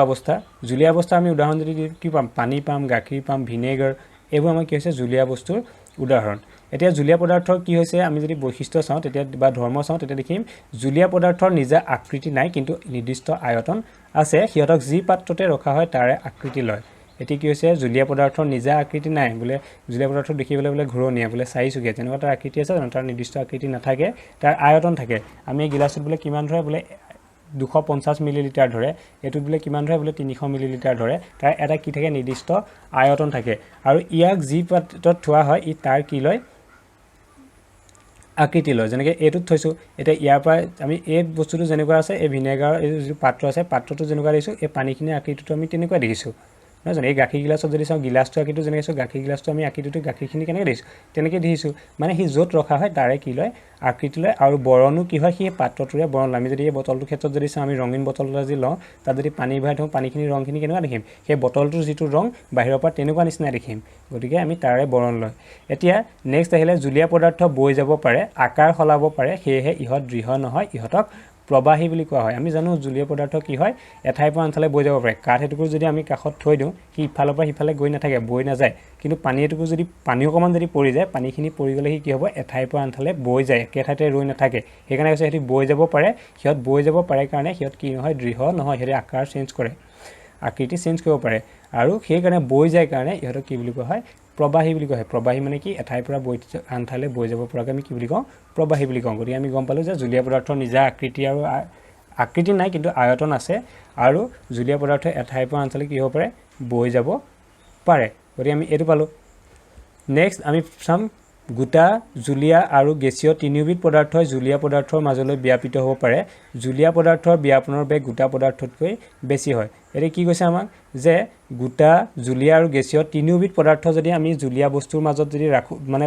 অৱস্থা আমি উদাহৰণ যদি কি পাম পানী পাম গাখীৰ পাম ভিনেগাৰ এইবোৰ আমাৰ কি হৈছে জুলীয়া বস্তুৰ উদাহৰণ এতিয়া জুলীয়া পদাৰ্থৰ কি হৈছে আমি যদি বৈশিষ্ট্য চাওঁ তেতিয়া বা ধৰ্ম চাওঁ তেতিয়া দেখিম জুলীয়া পদাৰ্থৰ নিজা আকৃতি নাই কিন্তু নিৰ্দিষ্ট আয়তন আছে সিহঁতক যি পাত্ৰতে ৰখা হয় তাৰে আকৃতি লয় এতিয়া কি হৈছে জুলীয়া পদাৰ্থৰ নিজা আকৃতি নাই বোলে জুলীয়া পদাৰ্থ দেখিবলৈ বোলে ঘূৰণীয়া বোলে চাৰিচুকীয়া তেনেকুৱা তাৰ আকৃতি আছে তাৰ নিৰ্দিষ্ট আকৃতি নাথাকে তাৰ আয়তন থাকে আমি এই গিলাচটোত বোলে কিমান ধৰে বোলে 250 মিলিলিটাৰ ধৰে এইটোত বোলে কিমান ধৰে বোলে 300 মিলিলিটাৰ ধৰে তাৰ এটা কি থাকে নিৰ্দিষ্ট আয়তন থাকে আৰু ইয়াক যি পাত্ৰত থোৱা হয় ই তাৰ কি লয় আকৃতি লয় যেনেকৈ এইটোত থৈছোঁ এতিয়া ইয়াৰ পৰা আমি এই বস্তুটো যেনেকুৱা আছে এই ভিনেগাৰ এই যিটো পাত্ৰ আছে পাত্ৰটো যেনেকুৱা দেখিছোঁ এই পানীখিনিৰ আকৃতিটো আমি তেনেকুৱা দেখিছোঁ নহয় জানো এই গাখীৰ গিলাচত যদি চাওঁ গিলাচটো আকৃতিটো যেনেকৈ চাওঁ গাখীৰ গিলাচটো আমি আকৃতিটো গাখীৰখিনি কেনেকৈ দেখিছোঁ তেনেকৈ দেখিছোঁ মানে সি য'ত ৰখা হয় তাৰে কি লয় আকৃতিলৈ আৰু বৰণো কি হয় সেই পাত্ৰটোৰে বৰণ আমি যদি এই বটলটোৰ ক্ষেত্ৰত যদি চাওঁ আমি ৰঙীন বটল এটা যদি লওঁ তাত যদি পানী ভৰাই থওঁ পানীখিনি ৰংখিনি কেনেকুৱা দেখিম সেই বটলটোৰ যিটো ৰং বাহিৰৰ পৰা তেনেকুৱা নিচিনা দেখিম গতিকে আমি তাৰে বৰণ লয় এতিয়া নেক্সট আহিলে জুলীয়া পদাৰ্থ বৈ যাব পাৰে আকাৰ সলাব পাৰে সেয়েহে ইহত দৃঢ় নহয় ইহতক প্ৰবাহী বুলি কোৱা হয় আমি জানো জুলীয়া পদাৰ্থ কি হয় এঠাইৰ পৰা আনঠাইলৈ বৈ যাব পাৰে কাঠ এটুকুৰ যদি আমি কাষত থৈ দিওঁ সি ইফালৰ পৰা সিফালে গৈ নাথাকে বৈ নাযায় কিন্তু পানী এটুকুৰ যদি পানী অকণমান যদি পৰি যায় পানীখিনি পৰি গ'লে সি কি হ'ব এঠাইৰ পৰা আনঠাইলৈ বৈ যায় একেঠাইতে ৰৈ নাথাকে সেইকাৰণে কৈছে সিহঁতি বৈ যাব পাৰে সিহঁত বৈ যাব পাৰে কাৰণে সিহঁত কি নহয় দৃঢ় নহয় সিহঁতে আকাৰ চেঞ্জ কৰে আকৃতি চেঞ্জ কৰিব পাৰে আৰু সেইকাৰণে বৈ যায় কাৰণে ইহঁতক কি বুলি কোৱা হয় প্ৰবাহী বুলি কোৱা হয় প্ৰবাহী মানে কি এঠাইৰ পৰা বৈ আনঠাইলৈ বৈ যাব পৰাকৈ আমি কি বুলি কওঁ প্ৰবাহী বুলি কওঁ গতিকে আমি গম পালোঁ যে জুলীয়া পদাৰ্থৰ নিজা আকৃতি আৰু আকৃতি নাই কিন্তু আয়তন আছে আৰু জুলীয়া পদাৰ্থ এঠাইৰ পৰা আনঠাইলৈ কি হ'ব পাৰে বৈ যাব পাৰে গতিকে আমি এইটো পালোঁ নেক্সট আমি চাম গোটা জুলীয়া আৰু গেছীয় তিনিওবিধ পদাৰ্থই জুলীয়া পদাৰ্থৰ মাজলৈ ব্যাপিত হ'ব পাৰে জুলীয়া পদাৰ্থৰ ব্যাপনৰ বেগ গোটা পদাৰ্থতকৈ বেছি হয় এতিয়া কি কৈছে আমাক যে গোটা জুলীয়া আৰু গেছীয় তিনিওবিধ পদাৰ্থ যদি আমি জুলীয়া বস্তুৰ মাজত যদি ৰাখোঁ মানে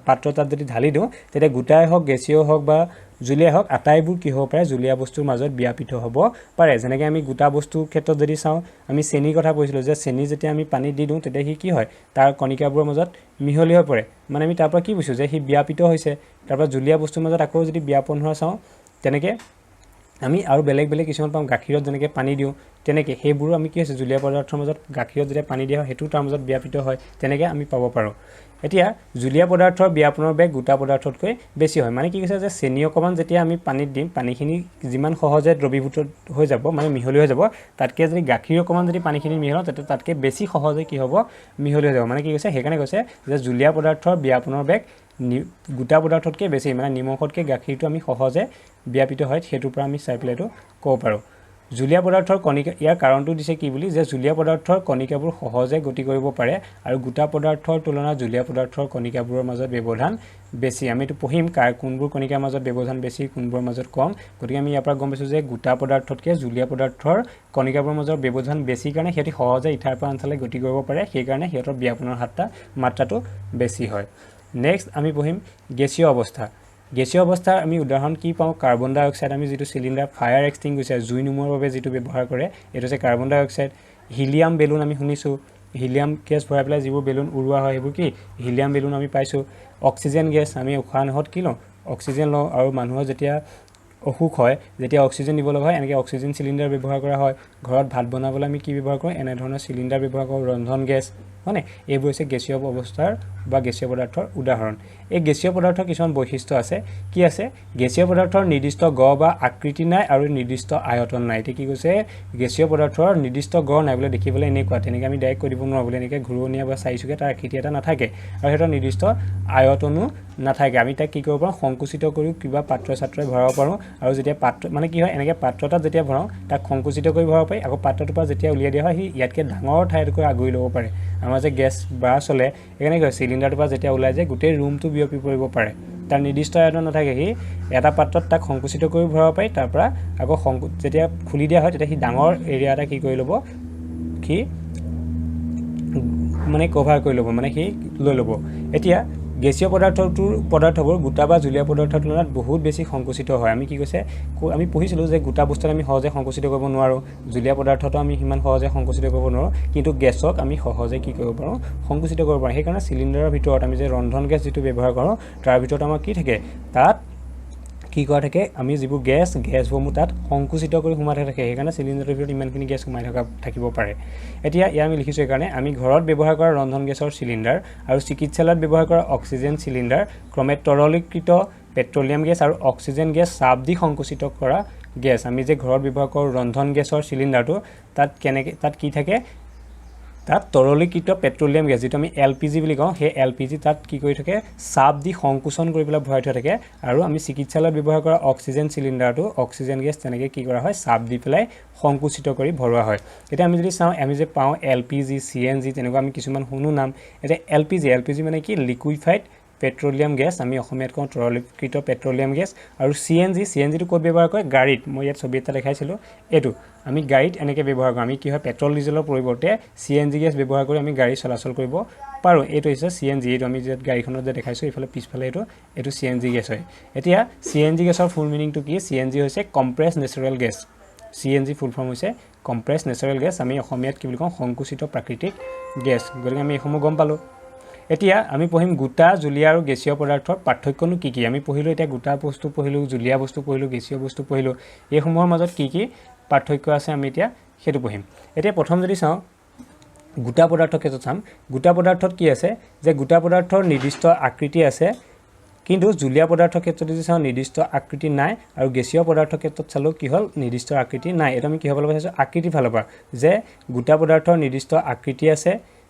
পাত্ৰ তাত যদি ঢালি দিওঁ তেতিয়া গোটাই হওক গেছীয় হওক বা জুলীয়া হওক আটাইবোৰ কি হ'ব পাৰে জুলীয়া বস্তুৰ মাজত ব্যাপিত হ'ব পাৰে যেনেকৈ আমি গোটা বস্তুৰ ক্ষেত্ৰত যদি চাওঁ আমি চেনিৰ কথা কৈছিলোঁ যে চেনি যেতিয়া আমি পানীত দি দিওঁ তেতিয়া সি কি হয় তাৰ কণিকাবোৰৰ মাজত মিহলি হৈ পৰে মানে আমি তাৰ পৰা কি বুজিছোঁ যে সি ব্যাপিত হৈছে তাৰ পৰা জুলীয়া বস্তুৰ মাজত আকৌ যদি ব্যাপন হোৱা চাওঁ তেনেকৈ আমি আৰু বেলেগ বেলেগ কিছুমান পাম গাখীৰত যেনেকৈ পানী দিওঁ তেনেকৈ সেইবোৰো আমি কি হৈছে জুলীয়া পদাৰ্থৰ মাজত গাখীৰত যেতিয়া পানী দিয়া হয় সেইটো তাৰ মাজত ব্যাপিত হয় তেনেকৈ আমি পাব পাৰোঁ এতিয়া জুলীয়া পদাৰ্থৰ ব্যাপনৰ বেগ গোটা পদাৰ্থতকৈ বেছি হয় মানে কি কৈছে যে চেনি অকণমান যেতিয়া আমি পানীত দিম পানীখিনি যিমান সহজে দ্ৰৱীভূত হৈ যাব মানে মিহলি হৈ যাব তাতকৈ যদি গাখীৰ অকণমান যদি পানীখিনি মিহলাওঁ তেতিয়া তাতকৈ বেছি সহজে কি হ'ব মিহলি হৈ যাব মানে কি কৈছে সেইকাৰণে কৈছে যে জুলীয়া পদাৰ্থৰ ব্যাপনৰ বেগ গোটা পদাৰ্থতকৈ বেছি মানে নিমখতকৈ গাখীৰটো আমি সহজে ব্যাপিত হয় সেইটোৰ পৰা আমি চাই পেলাই এইটো ক'ব পাৰোঁ জুলীয়া পদাৰ্থৰ কণিকা ইয়াৰ কাৰণটো দিছে কি বুলি যে জুলীয়া পদাৰ্থৰ কণিকাবোৰ সহজে গতি কৰিব পাৰে আৰু গোটা পদাৰ্থৰ তুলনাত জুলীয়া পদাৰ্থৰ কণিকাবোৰৰ মাজত ব্যৱধান বেছি আমি এইটো পঢ়িম কোনবোৰ কণিকাৰ মাজত ব্যৱধান বেছি কোনবোৰৰ মাজত কম গতিকে আমি ইয়াৰ পৰা গম পাইছোঁ যে গোটা পদাৰ্থতকৈ জুলীয়া পদাৰ্থৰ কণিকাবোৰৰ মাজত ব্যৱধান বেছি কাৰণে সিহঁতি সহজে ইঠাইৰ পৰা আনঠাইলৈ গতি কৰিব পাৰে সেইকাৰণে সিহঁতৰ ব্যাপনৰ মাত্ৰাটো বেছি হয় নেক্সট আমি পঢ়িম গেছীয় অৱস্থা গেছীয় অৱস্থাৰ আমি উদাহৰণ কি পাওঁ কাৰ্বন ডাই অক্সাইড আমি যিটো চিলিণ্ডাৰ ফায়াৰ এক্সটিংগুইচাৰ জুই নুমুৱাৰ বাবে যিটো ব্যৱহাৰ কৰে এইটো হৈছে কাৰ্বন ডাই অক্সাইড হিলিয়াম বেলুন আমি শুনিছোঁ হিলিয়াম গেছ ভৰাই পেলাই যিবোৰ বেলুন উৰুৱা হয় সেইবোৰ কি হিলিয়াম বেলুন আমি পাইছোঁ অক্সিজেন গেছ আমি উশাহ নিশাহত কি লওঁ অক্সিজেন লওঁ আৰু মানুহৰ যেতিয়া অসুখ হয় যেতিয়া অক্সিজেন দিব লগা হয় এনেকৈ অক্সিজেন চিলিণ্ডাৰ ব্যৱহাৰ কৰা হয় ঘৰত ভাত বনাবলৈ আমি কি ব্যৱহাৰ কৰোঁ এনেধৰণৰ চিলিণ্ডাৰ ব্যৱহাৰ কৰোঁ ৰন্ধন গেছ হয়নে এইবোৰ হৈছে গেছীয় অৱস্থাৰ বা গেছীয় পদাৰ্থৰ উদাহৰণ এই গেছীয় পদাৰ্থৰ কিছুমান বৈশিষ্ট্য আছে কি আছে গেছীয় পদাৰ্থৰ নিৰ্দিষ্ট গড় বা আকৃতি নাই আৰু নিৰ্দিষ্ট আয়তন নাই এতিয়া কি কৈছে গেছীয় পদাৰ্থৰ নিৰ্দিষ্ট গড় নাই বোলে দেখিবলৈ এনেকুৱা তেনেকৈ আমি ডাইৰেক্ট কৈ দিব নোৱাৰোঁ বোলে এনেকৈ ঘূৰণীয়া বা চাৰিচুকীয়া তাৰ আকৃতি এটা নাথাকে আৰু সিহঁতৰ নিৰ্দিষ্ট আয়তনো নাথাকে আমি তাক কি কৰিব পাৰোঁ সংকুচিত কৰি কিবা পাত্ৰই ভৰাব পাৰোঁ আৰু যেতিয়া পাত্ৰ মানে কি হয় এনেকৈ পাত্ৰ এটাত যেতিয়া ভৰাওঁ তাক সংকুচিত কৰি ভৰাব পাৰি আকৌ পাত্ৰটোৰ পৰা যেতিয়া উলিয়াই দিয়া হয় সি ইয়াতকৈ ডাঙৰ ঠাইতকৈ আগুৰি ল'ব পাৰে আমাৰ যে গেছ ব্ৰাছ চলে সেইকাৰণে কি হয় চিলিণ্ডাৰটোৰ পৰা যেতিয়া ওলাই যায় গোটেই ৰুমটো বিয়পি পৰিব পাৰে তাৰ নিৰ্দিষ্ট আয়তন নাথাকে সি এটা পাত্ৰত তাক সংকুচিত কৰি ভৰাব পাৰি তাৰ পৰা আকৌ যেতিয়া খুলি দিয়া হয় তেতিয়া সি ডাঙৰ এৰিয়া এটা কি কৰি ল'ব সি মানে কভাৰ কৰি ল'ব মানে সি লৈ ল'ব এতিয়া গেছীয় পদাৰ্থবোৰ গোটা বা জুলীয়া পদাৰ্থৰ তুলনাত বহুত বেছি সংকুচিত হয় আমি কি কৈছে আমি পঢ়িছিলোঁ যে গোটা বস্তুত আমি সহজে সংকুচিত কৰিব নোৱাৰোঁ জুলীয়া পদাৰ্থটো আমি সিমান সহজে সংকুচিত কৰিব নোৱাৰোঁ কিন্তু গেছক আমি সহজে কি কৰিব পাৰোঁ সংকুচিত কৰিব পাৰোঁ সেইকাৰণে চিলিণ্ডাৰৰ ভিতৰত আমি যে ৰন্ধন গেছ যিটো ব্যৱহাৰ কৰোঁ তাৰ ভিতৰত আমাৰ কি থাকে তাত কি কৰা থাকে আমি যিবোৰ গেছসমূহ তাত সংকুচিত কৰি সোমাই থাকে সেইকাৰণে চিলিণ্ডাৰৰ ভিতৰত ইমানখিনি গেছ সোমাই থাকিব পাৰে এতিয়া ইয়াৰ আমি লিখিছোঁ সেইকাৰণে আমি ঘৰত ব্যৱহাৰ কৰা ৰন্ধন গেছৰ চিলিণ্ডাৰ আৰু চিকিৎসালয়ত ব্যৱহাৰ কৰা অক্সিজেন চিলিণ্ডাৰ ক্ৰমে তৰলীকৃত পেট্ৰলিয়াম গেছ আৰু অক্সিজেন গেছ চাপ দি সংকুচিত কৰা গেছ আমি যে ঘৰত ব্যৱহাৰ কৰোঁ ৰন্ধন গেছৰ চিলিণ্ডাৰটো তাত কি থাকে তাত তৰলীকৃত পেট্ৰলিয়াম গেছ যিটো আমি LPG বুলি কওঁ সেই LPG তাত কি কৰি থাকে চাপ দি সংকোচন কৰি পেলাই ভৰাই থোৱা থাকে আৰু আমি চিকিৎসালয়ত ব্যৱহাৰ কৰা অক্সিজেন চিলিণ্ডাৰটো অক্সিজেন গেছ তেনেকৈ কি কৰা হয় চাপ দি পেলাই সংকুচিত কৰি ভৰোৱা হয় এতিয়া আমি যদি চাওঁ আমি যে পাওঁ LPG CNG তেনেকুৱা আমি কিছুমান শুনো নাম এতিয়া LPG মানে কি লিকুইফাইড পেট্ৰলিয়াম গেছ আমি অসমীয়াত কওঁ তৰলীকৃত পেট্ৰলিয়াম গেছ আৰু CNG টো ক'ত ব্যৱহাৰ কৰে গাড়ীত মই ইয়াত ছবি এটা দেখাইছিলোঁ এইটো আমি গাড়ীত এনেকৈ ব্যৱহাৰ কৰোঁ আমি কি হয় পেট্ৰল ডিজেলৰ পৰিৱৰ্তে CNG গেছ ব্যৱহাৰ কৰি আমি গাড়ী চলাচল কৰিব পাৰোঁ এইটো হৈছে CNG এইটো আমি যে গাড়ীখনত যে দেখাইছোঁ এইফালে পিছফালে এইটো CNG গেছ হয় এতিয়া CNG গেছৰ ফুল মিনিংটো কি CNG হৈছে কম্প্ৰেছ নেচাৰেল গেছ CNG ফুল ফৰ্ম হৈছে কম্প্ৰেছ নেচাৰেল গেছ আমি অসমীয়াত কি বুলি কওঁ সংকুচিত প্ৰাকৃতিক গেছ গতিকে আমি এইসমূহ গম পালোঁ এতিয়া আমি পঢ়িম গোটা জুলীয়া আৰু গেছীয় পদাৰ্থৰ পাৰ্থক্যনো কি আমি পঢ়িলোঁ এতিয়া গোটা বস্তু পঢ়িলোঁ জুলীয়া বস্তু পঢ়িলোঁ গেছীয় বস্তু পঢ়িলোঁ এইসমূহৰ মাজত কি পাৰ্থক্য আছে আমি এতিয়া সেইটো পঢ়িম এতিয়া প্ৰথম যদি চাওঁ গোটা পদাৰ্থৰ ক্ষেত্ৰত চাম গোটা পদাৰ্থত কি আছে যে গোটা পদাৰ্থৰ নিৰ্দিষ্ট আকৃতি আছে কিন্তু জুলীয়া পদাৰ্থৰ ক্ষেত্ৰত যদি চাওঁ নিৰ্দিষ্ট আকৃতি নাই আৰু গেছীয় পদাৰ্থৰ ক্ষেত্ৰত চালেও কি হ'ল নিৰ্দিষ্ট আকৃতি নাই এটা আমি কি হ'ব লাগিব আকৃতিৰ ফালৰ পৰা যে গোটা পদাৰ্থৰ নিৰ্দিষ্ট আকৃতি আছে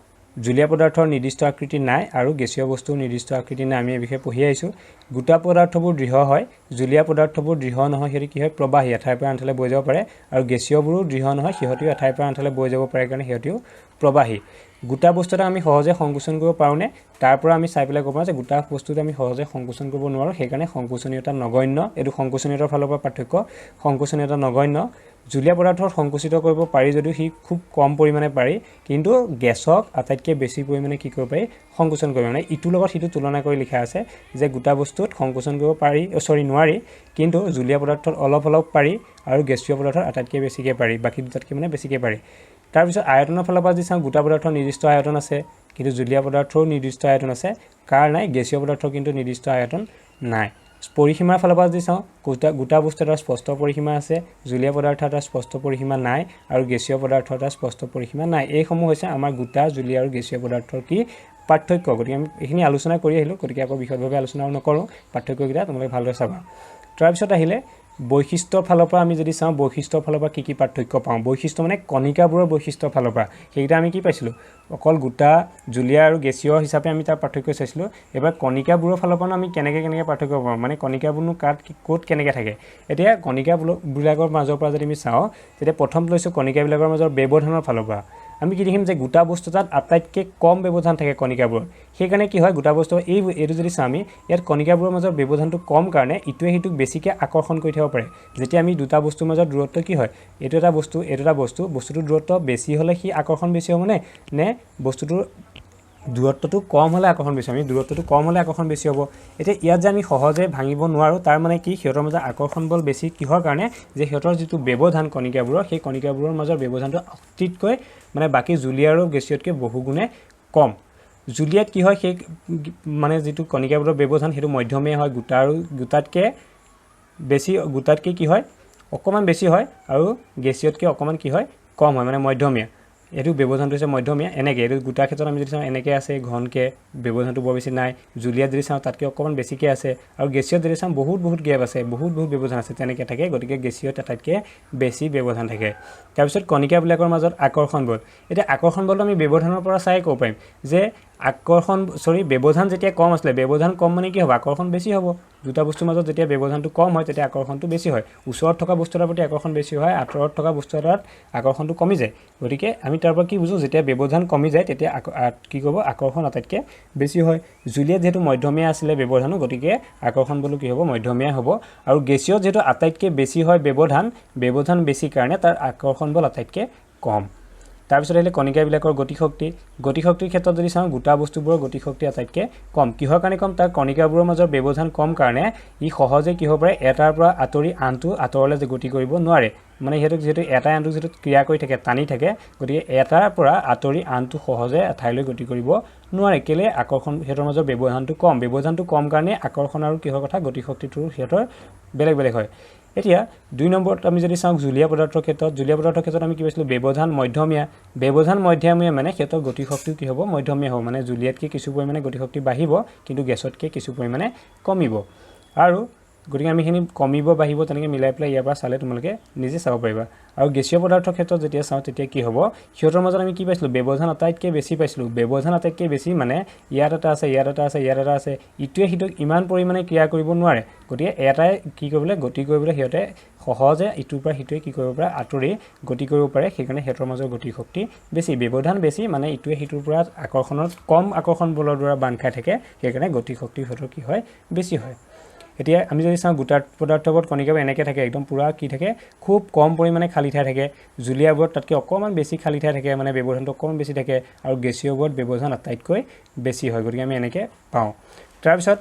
জুলীয়া পদাৰ্থৰ নিৰ্দিষ্ট আকৃতি নাই আৰু গেছীয় বস্তুৰ নিৰ্দিষ্ট আকৃতি নাই আমি এই বিষয়ে পঢ়ি আহিছোঁ গোটা পদাৰ্থবোৰ দৃঢ় হয় জুলীয়া পদাৰ্থবোৰ দৃঢ় নহয় হেৰি কি হয় প্ৰবাহী এঠাইৰ পৰা আনঠাইলৈ বৈ যাব পাৰে আৰু গেছীয়বোৰো দৃঢ় নহয় সিহঁতিও এঠাইৰ পৰা আনঠাইলৈ বৈ যাব পাৰে কাৰণে সিহঁতিও প্ৰবাহী গোটা বস্তু এটা আমি সহজে সংকোচন কৰিব পাৰোঁনে তাৰ পৰা আমি চাই পেলাই ক'ব পাৰোঁ যে গোটা বস্তুটো আমি সহজে সংকোচন কৰিব নোৱাৰোঁ সেইকাৰণে সংকোচনীয়তা নগণ্য এইটো সংকোচনীয়তাৰ ফালৰ পৰা পাৰ্থক্য সংকোচনীয়তা নগণ্য জুলীয়া পদাৰ্থত সংকুচিত কৰিব পাৰি যদিও সি খুব কম পৰিমাণে পাৰি কিন্তু গেছক আটাইতকৈ বেছি পৰিমাণে কি কৰিব পাৰি সংকোচন কৰিব মানে ইটোৰ লগত সিটো তুলনা কৰি লিখা আছে যে গোটা বস্তুত সংকোচন কৰিব পাৰি নোৱাৰি কিন্তু জুলীয়া পদাৰ্থত অলপ পাৰি আৰু গেছীয় পদাৰ্থত আটাইতকৈ বেছিকৈ পাৰি বাকী দুটাতকৈ মানে বেছিকৈ পাৰি তাৰপিছত আয়তনৰ ফালৰ পৰা যদি চাওঁ গোটা পদাৰ্থৰ নিৰ্দিষ্ট আয়তন আছে কিন্তু জুলীয়া পদাৰ্থৰো নিৰ্দিষ্ট আয়তন আছে কাৰ নাই গেছীয় পদাৰ্থৰ কিন্তু নিৰ্দিষ্ট আয়তন নাই পৰিসীমাৰ ফালৰ পৰা যদি চাওঁ গোটা বস্তু এটা স্পষ্ট পৰিসীমা আছে জুলীয়া পদাৰ্থ এটা স্পষ্ট পৰিসীমা নাই আৰু গেছীয় পদাৰ্থ এটা স্পষ্ট পৰিসীমা নাই এইসমূহ হৈছে আমাৰ গোটা জুলীয়া আৰু গেছীয় পদাৰ্থৰ কি পাৰ্থক্য গতিকে আমি এইখিনি আলোচনা কৰি আহিলোঁ গতিকে আকৌ বিশদভাৱে আলোচনা নকৰোঁ পাৰ্থক্যকেইটা তোমালোকে ভালদৰে চাবা তাৰপিছত আহিলে বৈশিষ্ট্যৰ ফালৰ পৰা আমি যদি চাওঁ বৈশিষ্ট্যৰ ফালৰ পৰা কি পাৰ্থক্য পাওঁ বৈশিষ্ট্য মানে কণিকাবোৰৰ বৈশিষ্ট্যৰ ফালৰ পৰা সেইকেইটা আমি কি পাইছিলোঁ অকল গোটা জুলীয়া আৰু গেছীয় হিচাপে আমি তাৰ পাৰ্থক্য চাইছিলোঁ এবাৰ কণিকাবোৰৰ ফালৰ পৰা আমি কেনেকৈ পাৰ্থক্য পাওঁ মানে কণিকাবোৰনো ক'ত কেনেকৈ থাকে এতিয়া কণিকাবিলাকৰ মাজৰ পৰা যদি আমি চাওঁ তেতিয়া প্ৰথম লৈছোঁ কণিকাবিলাকৰ মাজৰ ব্যৱধানৰ ফালৰ পৰা আমি কি দেখিম যে গোটা বস্তু তাত আটাইতকৈ কম ব্যৱধান থাকে কণিকাবোৰৰ সেইকাৰণে কি হয় গোটা বস্তু এইটো যদি চাওঁ আমি ইয়াত কণিকাবোৰৰ মাজৰ ব্যৱধানটো কম কাৰণে ইটোৱে সিটোক বেছিকৈ আকৰ্ষণ কৰি থাকিব পাৰে যেতিয়া আমি দুটা বস্তুৰ মাজৰ দূৰত্ব কি হয় এইটো এটা বস্তুটোৰ দূৰত্ব বেছি হ'লে সি আকৰ্ষণ বেছি হ'ব নে বস্তুটোৰ দূৰত্বটো কম হ'লে আকৰ্ষণ বেছি আমি দূৰত্বটো কম হ'লে আকৰ্ষণ বেছি হ'ব এতিয়া ইয়াত যে আমি সহজে ভাঙিব নোৱাৰোঁ তাৰ মানে কি সিহঁতৰ মাজত আকৰ্ষণ বল বেছি কিহৰ কাৰণে যে সিহঁতৰ যিটো ব্যৱধান কণিকাবোৰৰ সেই কণিকাবোৰৰ মাজৰ ব্যৱধানটো অতিতকৈ মানে বাকী জুলীয়া আৰু গেছীয়তকৈ বহুগুণে কম জুলীয়াত কি হয় সেই মানে যিটো কণিকাবোৰৰ ব্যৱধান সেইটো মধ্যমীয়া হয় গোটাতকৈ কি হয় অকণমান বেছি হয় আৰু গেছীয়তকৈ অকণমান কি হয় কম হয় মানে মধ্যমীয়া এইটো ব্যৱধানটো হৈছে মধ্যমীয়া এনেকৈ এইটো গোটাৰ ক্ষেত্ৰত আমি যদি চাওঁ এনেকৈ আছে ঘনকৈ ব্যৱধানটো বৰ বেছি নাই জুলীয়াত যদি চাওঁ তাতকৈ অকণমান বেছিকৈ আছে আৰু গেছীয়ত যদি চাওঁ বহুত গেপ আছে বহুত ব্যৱধান আছে তেনেকৈ থাকে গতিকে গেছীয়ত আটাইতকৈ বেছি ব্যৱধান থাকে তাৰপিছত কণিকাবিলাকৰ মাজত আকৰ্ষণ বল এতিয়া আকৰ্ষণ বলটো আমি ব্যৱধানৰ পৰা চাই ক'ব পাৰিম যে ব্যৱধান যেতিয়া কম আছিলে ব্যৱধান কম মানে কি হ'ব আকৰ্ষণ বেছি হ'ব দুটা বস্তুৰ মাজত যেতিয়া ব্যৱধানটো কম হয় তেতিয়া আকৰ্ষণটো বেছি হয় ওচৰত থকা বস্তু এটাৰ প্ৰতি আকৰ্ষণ বেছি হয় আঁতৰত থকা বস্তু এটাত আকৰ্ষণটো কমি যায় গতিকে আমি তাৰ পৰা কি বুজোঁ যেতিয়া ব্যৱধান কমি যায় তেতিয়া কি ক'ব আকৰ্ষণ আটাইতকৈ বেছি হয় জুলীয়াত যিহেতু মধ্যমীয়া আছিলে ব্যৱধানো গতিকে আকৰ্ষণ বলো কি হ'ব মধ্যমীয়া হ'ব আৰু গেছীয়ত যিহেতু আটাইতকৈ বেছি হয় ব্যৱধান বেছি কাৰণে তাৰ আকৰ্ষণ বল আটাইতকৈ কম তাৰপিছত আহিলে কণিকাবিলাকৰ গতিশক্তিৰ ক্ষেত্ৰত যদি চাওঁ গোটা বস্তুবোৰৰ গতিশক্তি আটাইতকৈ কম কিহৰ কাৰণে কম তাৰ কণিকাবোৰৰ মাজৰ ব্যৱধান কম কাৰণে ই সহজে কি হ'ব পাৰে এটাৰ পৰা আঁতৰি আনটো আঁতৰলৈ গতি কৰিব নোৱাৰে মানে সিহঁতক যিহেতু এটাই আনটোক যিহেতু ক্ৰিয়া কৰি থাকে টানি থাকে গতিকে এটাৰ পৰা আঁতৰি আনটো সহজে এঠাইলৈ গতি কৰিব নোৱাৰে কেলৈ আকৰ্ষণ সিহঁতৰ মাজৰ ব্যৱধানটো কম কাৰণে আকৰ্ষণ আৰু কিহৰ কথা গতিশক্তিটো সিহঁতৰ বেলেগ হয় এতিয়া 2 নম্বৰত আমি যদি চাওঁ জুলীয়া পদাৰ্থৰ ক্ষেত্ৰত আমি কি পাইছিলোঁ ব্যৱধান মধ্যমীয়া মানে সিহঁতৰ গতিশক্তিও কি হ'ব মধ্যমীয়া হ'ব মানে জুলীয়াতকৈ কিছু পৰিমাণে গতিশক্তি বাঢ়িব কিন্তু গেছতকৈ কিছু পৰিমাণে কমিব আৰু গতিকে আমি খিনি কমিব বাঢ়িব তেনেকৈ মিলাই পেলাই ইয়াৰ পৰা চালে তোমালোকে নিজে চাব পাৰিবা আৰু গেছীয় পদাৰ্থৰ ক্ষেত্ৰত যেতিয়া চাওঁ তেতিয়া কি হ'ব সিহঁতৰ মাজত আমি কি পাইছিলোঁ ব্যৱধান আটাইতকৈ বেছি পাইছিলোঁ ব্যৱধান আটাইতকৈ বেছি মানে ইয়াত এটা আছে ইয়াত এটা আছে ইয়াত এটা আছে ইটোৱে সিটোক ইমান পৰিমাণে ক্ৰিয়া কৰিব নোৱাৰে গতিকে এটাই কি কৰিবলৈ গতি কৰিবলৈ সিহঁতে সহজে ইটোৰ পৰা সিটোৱে কি কৰিব পাৰে আঁতৰি গতি কৰিব পাৰে সেইকাৰণে সিহঁতৰ মাজৰ গতি শক্তি বেছি ব্যৱধান বেছি মানে ইটোৱে সিটোৰ পৰা আকৰ্ষণৰ কম আকৰ্ষণ বলৰ দ্বাৰা বান্ধ খাই থাকে সেইকাৰণে গতি শক্তি সিহঁতৰ কি হয় বেছি হয় এতিয়া আমি যদি চাওঁ গোটা পদাৰ্থবোৰত কণিকাবোৰ এনেকৈ থাকে একদম পুৰা কি থাকে খুব কম পৰিমাণে খালী ঠাই থাকে জুলীয়াবোৰত তাতকৈ অকণমান বেছি খালী ঠাই থাকে মানে ব্যৱধানটো অকণমান বেছি থাকে আৰু গেছীয়বোৰত ব্যৱধান আটাইতকৈ বেছি হয় গতিকে আমি এনেকৈ পাওঁ তাৰপিছত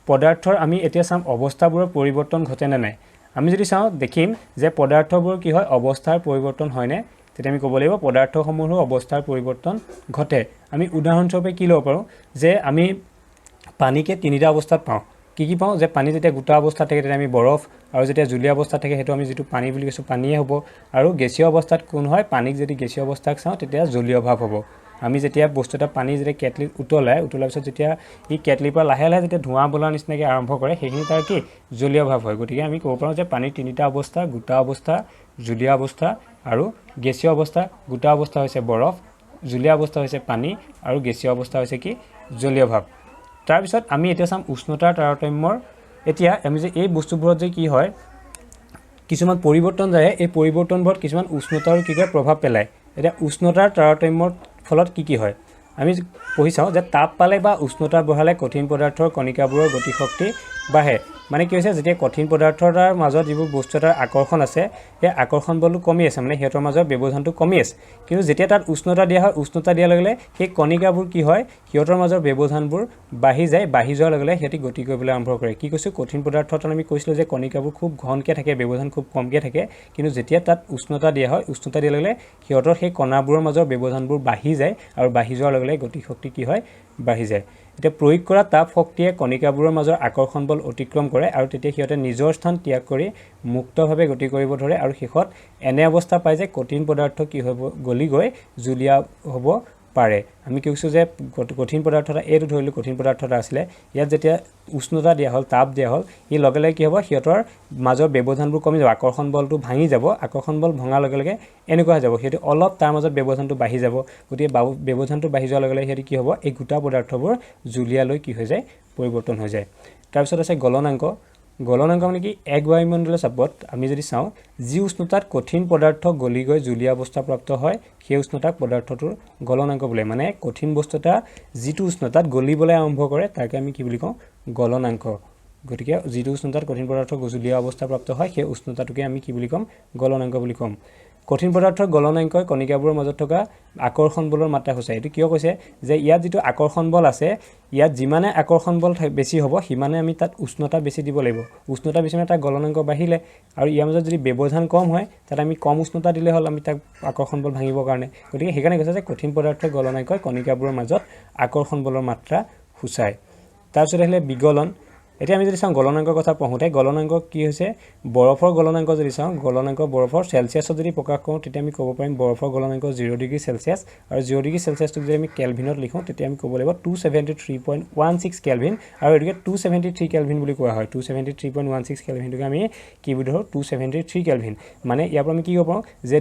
পদাৰ্থৰ আমি এতিয়া চাম অৱস্থাবোৰৰ পৰিৱৰ্তন ঘটেনে নাই আমি যদি চাওঁ দেখিম যে পদাৰ্থবোৰ কি হয় অৱস্থাৰ পৰিৱৰ্তন হয়নে তেতিয়া আমি ক'ব লাগিব পদাৰ্থসমূহৰ অৱস্থাৰ পৰিৱৰ্তন ঘটে আমি উদাহৰণস্বৰূপে কি ল'ব পাৰোঁ যে আমি পানীকে তিনিটা অৱস্থাত পাওঁ কি পাওঁ যে পানী যেতিয়া গোটা অৱস্থাত থাকে তেতিয়া আমি বৰফ আৰু যেতিয়া জুলীয়া অৱস্থাত থাকে সেইটো আমি যিটো পানী বুলি কৈছোঁ পানীয়ে হ'ব আৰু গেছীয় অৱস্থাত কোন হয় পানীক যদি গেছীয় অৱস্থাক চাওঁ তেতিয়া জলীয় ভাৱ হ'ব আমি যেতিয়া বস্তু এটা পানী যেতিয়া কেটলিত উতলাৰ পিছত যেতিয়া ই কেটলিৰ পৰা লাহে লাহে যেতিয়া ধোঁৱা বলোৱাৰ নিচিনাকৈ আৰম্ভ কৰে সেইখিনি তাৰ কি জলীয় ভাৱ হয় গতিকে আমি ক'ব পাৰোঁ যে পানীৰ তিনিটা অৱস্থা গোটা অৱস্থা জুলীয়া অৱস্থা আৰু গেছীয় অৱস্থা গোটা অৱস্থা হৈছে বৰফ জুলীয়া অৱস্থা হৈছে পানী আৰু গেছীয় অৱস্থা হৈছে কি জলীয় ভাৱ তাৰপিছত আমি এতিয়া চাম উষ্ণতাৰ তাৰতম্যৰ এতিয়া আমি যে এই বস্তুবোৰত যে কি হয় কিছুমান পৰিৱৰ্তন যায় এই পৰিৱৰ্তনবোৰত কিছুমান উষ্ণতাৰ কি কৰে প্ৰভাৱ পেলায় এতিয়া উষ্ণতাৰ তাৰতম্যৰ ফলত কি হয় আমি পঢ়ি চাওঁ যে তাপ পালে বা উষ্ণতা বঢ়ালে কঠিন পদাৰ্থৰ কণিকাবোৰৰ গতিশক্তি বাঢ়ে মানে কি হৈছে যেতিয়া কঠিন পদাৰ্থৰ মাজত যিবোৰ বস্তু এটাৰ আকৰ্ষণ আছে সেই আকৰ্ষণ বলটো কমি আছে মানে সিহঁতৰ মাজৰ ব্যৱধানটো কমি আছে কিন্তু যেতিয়া তাত উষ্ণতা দিয়া হয় উষ্ণতা দিয়াৰ লগে লগে সেই কণিকাবোৰ কি হয় সিহঁতৰ মাজৰ ব্যৱধানবোৰ বাঢ়ি যায় বাঢ়ি যোৱাৰ লগে লগে সিহঁতি গতি কৰিবলৈ আৰম্ভ কৰে কি কৈছোঁ কঠিন পদাৰ্থত আমি কৈছিলোঁ যে কণিকাবোৰ খুব ঘনকৈ থাকে ব্যৱধান খুব কমকৈ থাকে কিন্তু যেতিয়া তাত উষ্ণতা দিয়া হয় উষ্ণতা দিয়াৰ লগে লগে সিহঁতৰ সেই কণাবোৰৰ মাজৰ ব্যৱধানবোৰ বাঢ়ি যায় আৰু বাঢ়ি যোৱাৰ লগে লগে গতি শক্তি কি হয় বাঢ়ি যায় এতিয়া প্ৰয়োগ কৰা তাপ শক্তিয়ে কণিকাবোৰৰ মাজৰ আকৰ্ষণ বল অতিক্ৰম কৰে আৰু তেতিয়া সিহঁতে নিজৰ স্থান ত্যাগ কৰি মুক্তভাৱে গতি কৰিব ধৰে আৰু শেষত এনে অৱস্থা পায় যে কঠিন পদাৰ্থ কি হ'ব গলি গৈ জুলীয়া হ'ব পাৰে আমি কি কৈছোঁ যে কঠিন পদাৰ্থ এটা এইটো ধৰিলোঁ কঠিন পদাৰ্থ এটা আছিলে ইয়াত যেতিয়া উষ্ণতা দিয়া হ'ল তাপ দিয়া হ'ল ই লগে লগে কি হ'ব সিহঁতৰ মাজৰ ব্যৱধানবোৰ কমি যাব আকৰ্ষণ বলটো ভাঙি যাব আকৰ্ষণ বল ভঙাৰ লগে লগে এনেকুৱা হৈ যাব সিহঁতি অলপ তাৰ মাজত ব্যৱধানটো বাঢ়ি যাব গতিকে ব্যৱধানটো বাঢ়ি যোৱাৰ লগে লগে সিহঁতি কি হ'ব এই গোটা পদাৰ্থবোৰ জুলীয়ালৈ কি হৈ যায় পৰিৱৰ্তন হৈ যায় তাৰপিছত আছে গলনাংক মানে কি এক বায়ুমণ্ডলীয় চাপত আমি যদি চাওঁ যি উষ্ণতাত কঠিন পদাৰ্থ গলি গৈ জুলীয়া অৱস্থা প্ৰাপ্ত হয় সেই উষ্ণতাক পদাৰ্থটোৰ গলনাংক বোলে মানে কঠিন বস্তু এটা যিটো উষ্ণতাত গলিবলৈ আৰম্ভ কৰে তাকে আমি কি বুলি কওঁ গলনাংক গতিকে যিটো উষ্ণতাত কঠিন পদাৰ্থ জুলীয়া অৱস্থা প্ৰাপ্ত হয় সেই উষ্ণতাটোকে আমি কি বুলি ক'ম গলনাংক বুলি ক'ম কঠিন পদাৰ্থৰ গলনাংকই কণিকাবোৰৰ মাজত থকা আকৰ্ষণ বলৰ মাত্ৰা সূচায় এইটো কিয় কৈছে যে ইয়াত যিটো আকৰ্ষণ বল আছে ইয়াত যিমানে আকৰ্ষণ বল বেছি হ'ব সিমানে আমি তাত উষ্ণতা বেছি দিব লাগিব উষ্ণতা বেছি মানে তাৰ গলনাংক বাঢ়িলে আৰু ইয়াৰ মাজত যদি ব্যৱধান কম হয় তাত আমি কম উষ্ণতা দিলে হ'ল আমি তাক আকৰ্ষণ বল ভাঙিবৰ কাৰণে গতিকে সেইকাৰণে কৈছে যে কঠিন পদাৰ্থৰ গলনাংকই কণিকাবোৰৰ মাজত আকৰ্ষণ বলৰ মাত্ৰা সূচায় তাৰপিছত আহিলে বিগলন এতিয়া আমি যদি চাওঁ গলনাংকৰ কথা পঢ়োঁতে গলনাংক কি হৈছে বৰফৰ গলনাংক যদি চাওঁ গলনাংক বৰফৰ চেলচিয়াছত যদি প্ৰকাশ কৰোঁ তেতিয়া আমি ক'ব পাৰিম বৰফৰ গলনাংক 0 ডিগ্ৰী চেলচিয়াছ আৰু 0 ডিগ্ৰী চেলচিয়াছটোক যদি আমি কেলভিনত লিখোঁ তেতিয়া আমি ক'ব লাগিব 273.16 কেলভিন আৰু এইটোকে 273 কেলভিন বুলি কোৱা হয় 273.16 কেলভিনটোকে আমি কি বুলি ধৰোঁ 273 কেলভিন মানে ইয়াৰ পৰা আমি কি ক'ব পাৰোঁ যে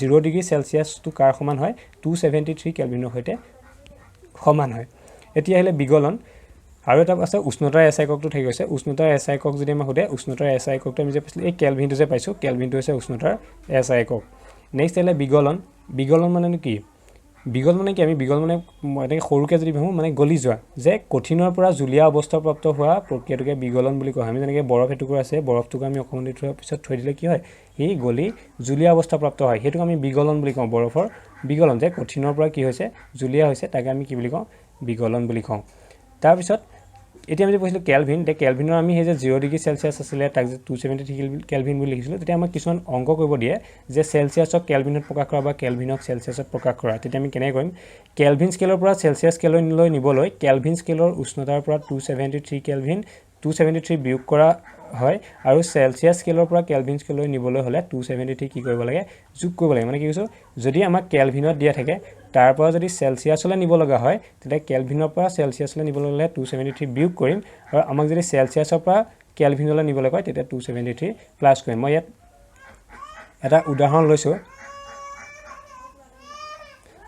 0 ডিগ্ৰী চেলচিয়াছটো কাৰ সমান হয় 273 কেলভিনৰ সৈতে সমান হয় এতিয়া আহিলে বিগলন আৰু এটা আছে উষ্ণতাৰ এছ এককটো থাকি গৈছে উষ্ণতাৰ এছ একক যদি আমি সোধে উষ্ণতাৰ এছ এককটো আমি যে পাইছিলোঁ এই কেলভিনটো যে পাইছোঁ কেলভিনটো হৈছে উষ্ণতাৰ এছ একক নেক্সট আহিলে বিগলন মানে কি বিগল মানে কি আমি বিগল মানে এনেকৈ সৰুকৈ যদি ভাবোঁ মানে গলি যোৱা যে কঠিনৰ পৰা জুলীয়া অৱস্থাপ্ৰাপ্ত হোৱা প্ৰক্ৰিয়াটোকে বিগলন বুলি কোৱা হয় আমি যেনেকৈ বৰফ এটুকুৰা আছে বৰফটোক আমি অকণমান দি থোৱাৰ পিছত থৈ দিলে কি হয় এই গলি জুলীয়া অৱস্থাপ্ৰাপ্ত হয় সেইটোক আমি বিগলন বুলি কওঁ বৰফৰ বিগলন যে কঠিনৰ পৰা কি হৈছে জুলীয়া হৈছে তাকে আমি কি বুলি কওঁ বিগলন বুলি কওঁ তাৰপিছত এতিয়া আমি যে কৈছিলোঁ কেলভিন এতিয়া কেলভিনৰ আমি সেই যে 0 ডিগ্ৰী চেলচিয়াছ আছিলে তাক যে 273 কেলভিন বুলি লিখিছিলোঁ তেতিয়া আমাক কিছুমান অংক কৰিব দিয়ে যে চেলচিয়াছক কেলভিনত প্ৰকাশ কৰা বা কেলভিনক চেলচিয়াছত প্ৰকাশ কৰা তেতিয়া আমি কেনেকৈ কৰিম কেলভিন স্কেলৰ পৰা চেলচিয়াছ স্কেললৈ নিবলৈ কেলভিন স্কেলৰ উষ্ণতাৰ পৰা 273 কেলভিন 273 বিয়োগ কৰা হয় আৰু চেলচিয়াছ স্কেলৰ পৰা কেলভিন স্কেললৈ নিবলৈ হ'লে 273 কি কৰিব লাগে যোগ কৰিব লাগে মানে কি কৈছোঁ যদি আমাক কেলভিনত দিয়া থাকে তাৰ পৰা যদি চেলচিয়াছলৈ নিব লগা হয় তেতিয়া কেলভিনৰ পৰা চেলচিয়াছলৈ নিবলৈ হ'লে 273 বিয়োগ কৰিম আৰু আমাক যদি চেলচিয়াছৰ পৰা কেলভিনলৈ নিবলৈ কয় তেতিয়া 273 প্লাছ কৰিম মই ইয়াত এটা উদাহৰণ লৈছোঁ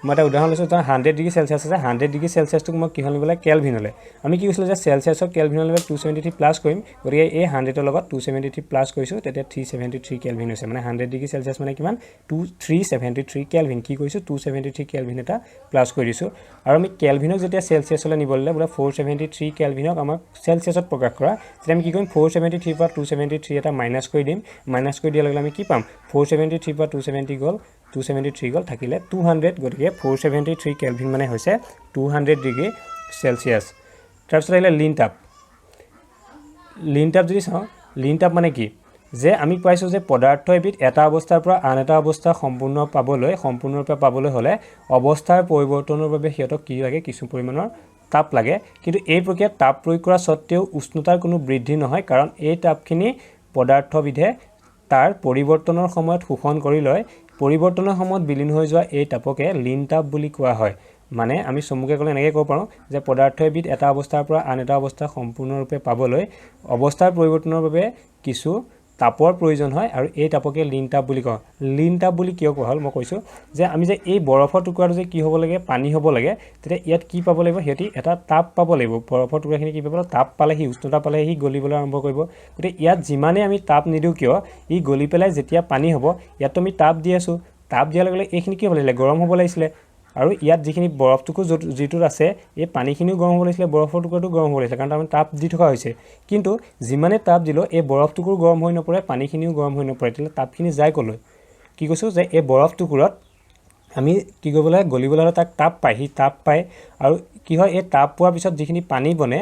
মই এটা উদাহৰণ লৈছোঁ 100 ডিগ্ৰী সেলসিয়াছ আছে 100 ডিগ্ৰী সেলসিয়াছটোক মই কিহল নিবলৈ কেলভিনলৈ আমি কি কৈছিলোঁ যে সেলসিয়াছক কেলভিনলৈ 273 প্লাছ কৰিম গতিকে এই 100 ৰ লগত 273 প্লাছ কৰিছোঁ তেতিয়া 373 কেলভিন হৈছে মানে 100 ডিগ্ৰী সেলসিয়াছ মানে কিমান 373 কেলভিন কি কৰিছোঁ 273 কেলভিন এটা প্লাছ কৰি দিছোঁ আৰু আমি কেলভিনক যেতিয়া সেলসিয়াছলৈ নিবলৈ বোলে 473 কেলভিনক আমাক সেলসিয়াছত প্ৰকাশ কৰা তেতিয়া আমি কি কৰিম 473 পৰা 273 এটা মাইনাছ কৰি দিম মাইনাছ কৰি দিয়াৰ লগে আমি কি পাম 473 পৰা 270 গ'ল 273 গ'ল থাকিলে 200 গতিকে 473 কেলভিন মানে হৈছে 200 ডিগ্ৰী সেলসিয়াছ তাৰপিছত আহিলে লিন তাপ যদি চাওঁ লিন তাপ মানে কি যে আমি পাইছোঁ যে পদাৰ্থ এবিধ এটা অৱস্থাৰ পৰা আন এটা অৱস্থা সম্পূৰ্ণৰূপে পাবলৈ হ'লে অৱস্থাৰ পৰিৱৰ্তনৰ বাবে সিহঁতক কি লাগে কিছু পৰিমাণৰ তাপ লাগে কিন্তু এই প্ৰক্ৰিয়াত তাপ প্ৰয়োগ কৰা সত্ত্বেও উষ্ণতাৰ কোনো বৃদ্ধি নহয় কাৰণ এই তাপখিনি পদাৰ্থবিধে তাৰ পৰিৱৰ্তনৰ সময়ত শোষণ কৰি লয় পৰিৱৰ্তনৰ সময়ত বিলীন হৈ যোৱা এই তাপকে লিন তাপ বুলি কোৱা হয় মানে আমি সমুখে ক'লে এনেকৈ ক'ব পাৰোঁ যে পদাৰ্থ এবিধ এটা অৱস্থাৰ পৰা আন এটা অৱস্থা সম্পূৰ্ণৰূপে পাবলৈ অৱস্থাৰ পৰিৱৰ্তনৰ বাবে কিছু তাপৰ প্ৰয়োজন হয় আৰু এই তাপকে লিন তাপ বুলি কওঁ লিন তাপ বুলি কিয় কোৱা হ'ল মই কৈছোঁ যে আমি যে এই বৰফৰ টুকুৰাটো যে কি হ'ব লাগে পানী হ'ব লাগে তেতিয়া ইয়াত কি পাব লাগিব সিহঁতি এটা তাপ পাব লাগিব বৰফৰ টুকুৰাখিনি কি পাব তাপ পালে সি উষ্ণতা পালে সি গলিবলৈ আৰম্ভ কৰিব গতিকে ইয়াত যিমানে আমি তাপ নিদিওঁ কিয় ই গলি পেলাই যেতিয়া পানী হ'ব ইয়াত আমি তাপ দি আছোঁ তাপ দিয়াৰ লগে লগে এইখিনি কি হ'ব লাগিছিলে গৰম হ'ব লাগিছিলে আৰু ইয়াত যিখিনি বৰফ টুকুৰ যিটোত আছে এই পানীখিনিও গৰম হ'ব লাগিছিলে বৰফৰ টুকুৰাটো গৰম হ'ব লাগিছিলে কাৰণ আমি তাপ দি থকা হৈছে কিন্তু যিমানে তাপ দিলেও এই বৰফ টুকুৰ গৰম হৈ নপৰে পানীখিনিও গৰম হৈ নপৰে তেতিয়া তাপখিনি যায় ক'লৈ কি কৈছোঁ যে এই বৰফ টুকুৰত আমি কি কৰিব লাগে গলিবলৈ তাক তাপ পায় সি তাপ পায় আৰু কি হয় এই তাপ পোৱাৰ পিছত যিখিনি পানী বনে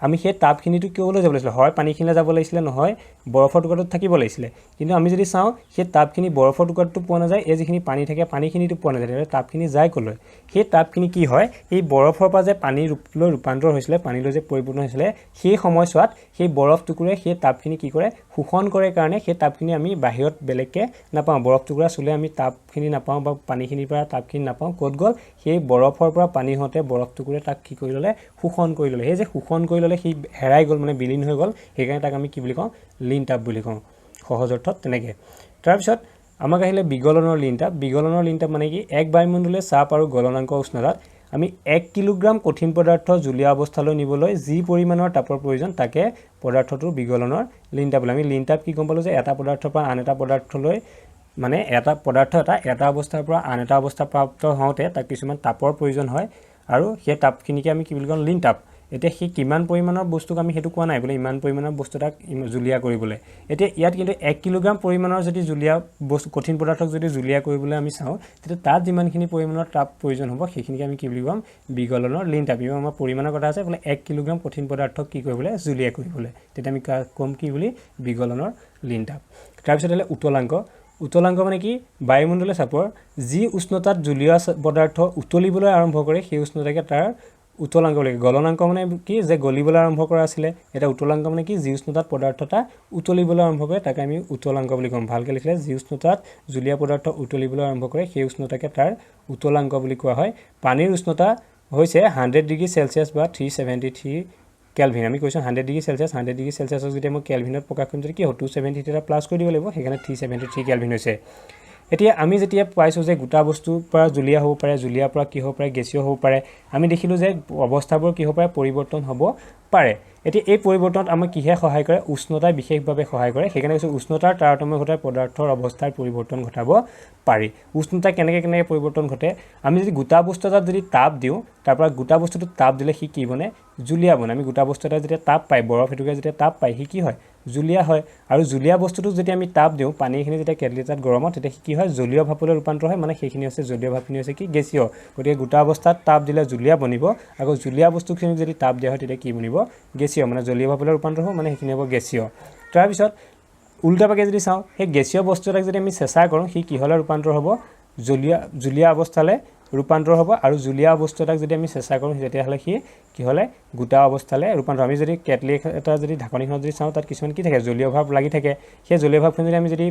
আমি সেই তাপখিনিটো কিয়লৈ যাব লাগিছিলে হয় পানীখিনিলৈ যাব লাগিছিলে নহয় বৰফৰ টুকুৰাটোত থাকিব লাগিছিলে কিন্তু আমি যদি চাওঁ সেই তাপখিনি বৰফৰ টুকুৰাটো পোৱা নাযায় এই যিখিনি পানী থাকে পানীখিনিটো পোৱা নাযায় তেতিয়া তাপখিনি যায় ক'লৈ সেই তাপখিনি কি হয় এই বৰফৰ পৰা যে পানীলৈ ৰূপান্তৰ হৈছিলে পানীলৈ যে পৰিৱৰ্তন হৈছিলে সেই সময়ছোৱাত সেই বৰফ টুকুৰে সেই তাপখিনি কি কৰে শোষণ কৰে কাৰণে সেই তাপখিনি আমি বাহিৰত বেলেগকৈ নাপাওঁ বৰফ টুকুৰা চুলে আমি তাপখিনি নাপাওঁ বা পানীখিনিৰ পৰা তাপখিনি নাপাওঁ ক'ত গ'ল সেই বৰফৰ পৰা পানী হওঁতে বৰফ টুকুৰে তাক কি কৰি ল'লে শোষণ কৰি ল'লে সেই যে শোষণ কৰি ল'লে সি হেৰাই গ'ল মানে বিলীন হৈ গ'ল সেইকাৰণে তাক আমি কি বুলি কওঁ লিন তাপ বুলি কওঁ সহজ অৰ্থত তেনেকৈ তাৰপিছত আমাক আহিলে বিগলনৰ লিন তাপ মানে কি এক বায়ুমণ্ডলীয় চাপ আৰু গলনাংক উষ্ণতাত আমি 1 কিলোগ্ৰাম কঠিন পদাৰ্থ জুলীয়া অৱস্থালৈ নিবলৈ যি পৰিমাণৰ তাপৰ প্ৰয়োজন তাকে পদাৰ্থটোৰ বিগলনৰ লিন তাপ আমি লিন তাপ কি গম পালোঁ যে এটা পদাৰ্থৰ পৰা আন এটা পদাৰ্থলৈ মানে এটা পদাৰ্থ এটা অৱস্থাৰ পৰা আন এটা অৱস্থা প্ৰাপ্ত হওঁতে তাক কিছুমান তাপৰ প্ৰয়োজন হয় আৰু সেই তাপখিনিকে আমি কি বুলি কওঁ লিন তাপ এতিয়া সেই কিমান পৰিমাণৰ বস্তুক আমি সেইটো কোৱা নাই বোলে ইমান পৰিমাণৰ বস্তু তাক জুলীয়া কৰিবলৈ এতিয়া ইয়াত কিন্তু 1 কিলোগ্ৰাম পৰিমাণৰ যদি জুলীয়া বস্তু কঠিন পদাৰ্থক যদি জুলীয়া কৰিবলৈ আমি চাওঁ তেতিয়া তাত যিমানখিনি পৰিমাণৰ তাপ প্ৰয়োজন হ'ব সেইখিনিকে আমি কি বুলি ক'ম বিগলনৰ লিন তাপ ইমান আমাৰ পৰিমাণৰ কথা আছে বোলে 1 কিলোগ্ৰাম কঠিন পদাৰ্থক কি কৰিবলৈ জুলীয়া কৰিবলৈ তেতিয়া আমি কম কি বুলি বিগলনৰ লিন তাপ তাৰপিছত হ'লে উতলাংক মানে কি বায়ুমণ্ডলীয় চাপৰ যি উষ্ণতাত জুলীয়া পদাৰ্থ উতলিবলৈ আৰম্ভ কৰে সেই উষ্ণতাকে তাৰ উতলাংক বুলি গলনাংক মানে কি যে গলিবলৈ আৰম্ভ কৰা আছিলে এটা উতলাংক মানে কি যি উষ্ণতাত পদাৰ্থ এটা উতলিবলৈ আৰম্ভ কৰে তাকে আমি উতলাংক বুলি ক'ম ভালকৈ লিখিলে যি উষ্ণতাত জুলীয়া পদাৰ্থ উতলিবলৈ আৰম্ভ কৰে সেই উষ্ণতাকে তাৰ উতলাংক বুলি কোৱা হয় পানীৰ উষ্ণতা হৈছে 100 ডিগ্ৰী সেলসিয়াছ বা 373 কেলভিন আমি কৈছোঁ 100 ডিগ্ৰী সেলসিয়াছক যেতিয়া মই কেলভিনত প্ৰকাশ কৰিম তেতিয়া কি হ'ব 273 এটা প্লাছ কৰি দিব লাগিব সেইকাৰণে 373 কেলভিন হৈছে এতিয়া আমি যেতিয়া পাইছোঁ যে গোটা বস্তুৰ পৰা জুলীয়া হ'ব পাৰে জুলীয়াৰ পৰা কি হ'ব পাৰে গেছীয় হ'ব পাৰে আমি দেখিলোঁ যে অৱস্থাবোৰ কি হ'ব পাৰে পৰিৱৰ্তন হ'ব পাৰে এতিয়া এই পৰিৱৰ্তনত আমাক কিহে সহায় কৰে উষ্ণতাই বিশেষভাৱে সহায় কৰে সেইকাৰণে কৈছোঁ উষ্ণতাৰ তাৰতম্য ঘটাই পদাৰ্থৰ অৱস্থাৰ পৰিৱৰ্তন ঘটাব পাৰি উষ্ণতা কেনেকৈ পৰিৱৰ্তন ঘটে আমি যদি গোটা বস্তু এটাত যদি তাপ দিওঁ তাৰপৰা গোটা বস্তুটোত তাপ দিলে সি কি বনে জুলীয়া বনে আমি গোটা বস্তু এটা যেতিয়া তাপ পাই বৰফ এটুকুৰা যেতিয়া তাপ পাই সি কি হয় জুলীয়া হয় আৰু জুলীয়া বস্তুটোক যেতিয়া আমি তাপ দিওঁ পানীখিনি যেতিয়া কেটলি এটাত গৰমত তেতিয়া কি হয় জলীয় ভাপলৈ ৰূপান্তৰ হয় মানে সেইখিনি হৈছে জলীয় ভাপখিনি হৈছে কি গেছীয় গতিকে গোটা অৱস্থাত তাপ দিলে জুলীয়া বনিব আকৌ জুলীয়া বস্তুখিনি যদি তাপ দিয়া হয় তেতিয়া কি বনিব গেছীয় মানে জলীয় ভাপলৈ ৰূপান্তৰ হ'ব মানে সেইখিনি হ'ব গেছীয় তাৰপিছত উল্টাপাকে যদি চাওঁ সেই গেছীয় বস্তু এটাক যদি আমি চেঁচা কৰোঁ সি কিহলৈ ৰূপান্তৰ হ'ব জুলীয়া অৱস্থালৈ ৰূপান্তৰ হ'ব আৰু জুলীয়া বস্তু এটাক যদি আমি চেঁচা কৰোঁ তেতিয়াহ'লে সি কি হ'লে গোটা অৱস্থালৈ ৰূপান্তৰ আমি যদি কেটলি এটা যদি ঢাকনিখন যদি চাওঁ তাত কিছুমান কি থাকে জলীয় ভাপ লাগি থাকে সেই জলীয় ভাপখিনি যদি আমি যদি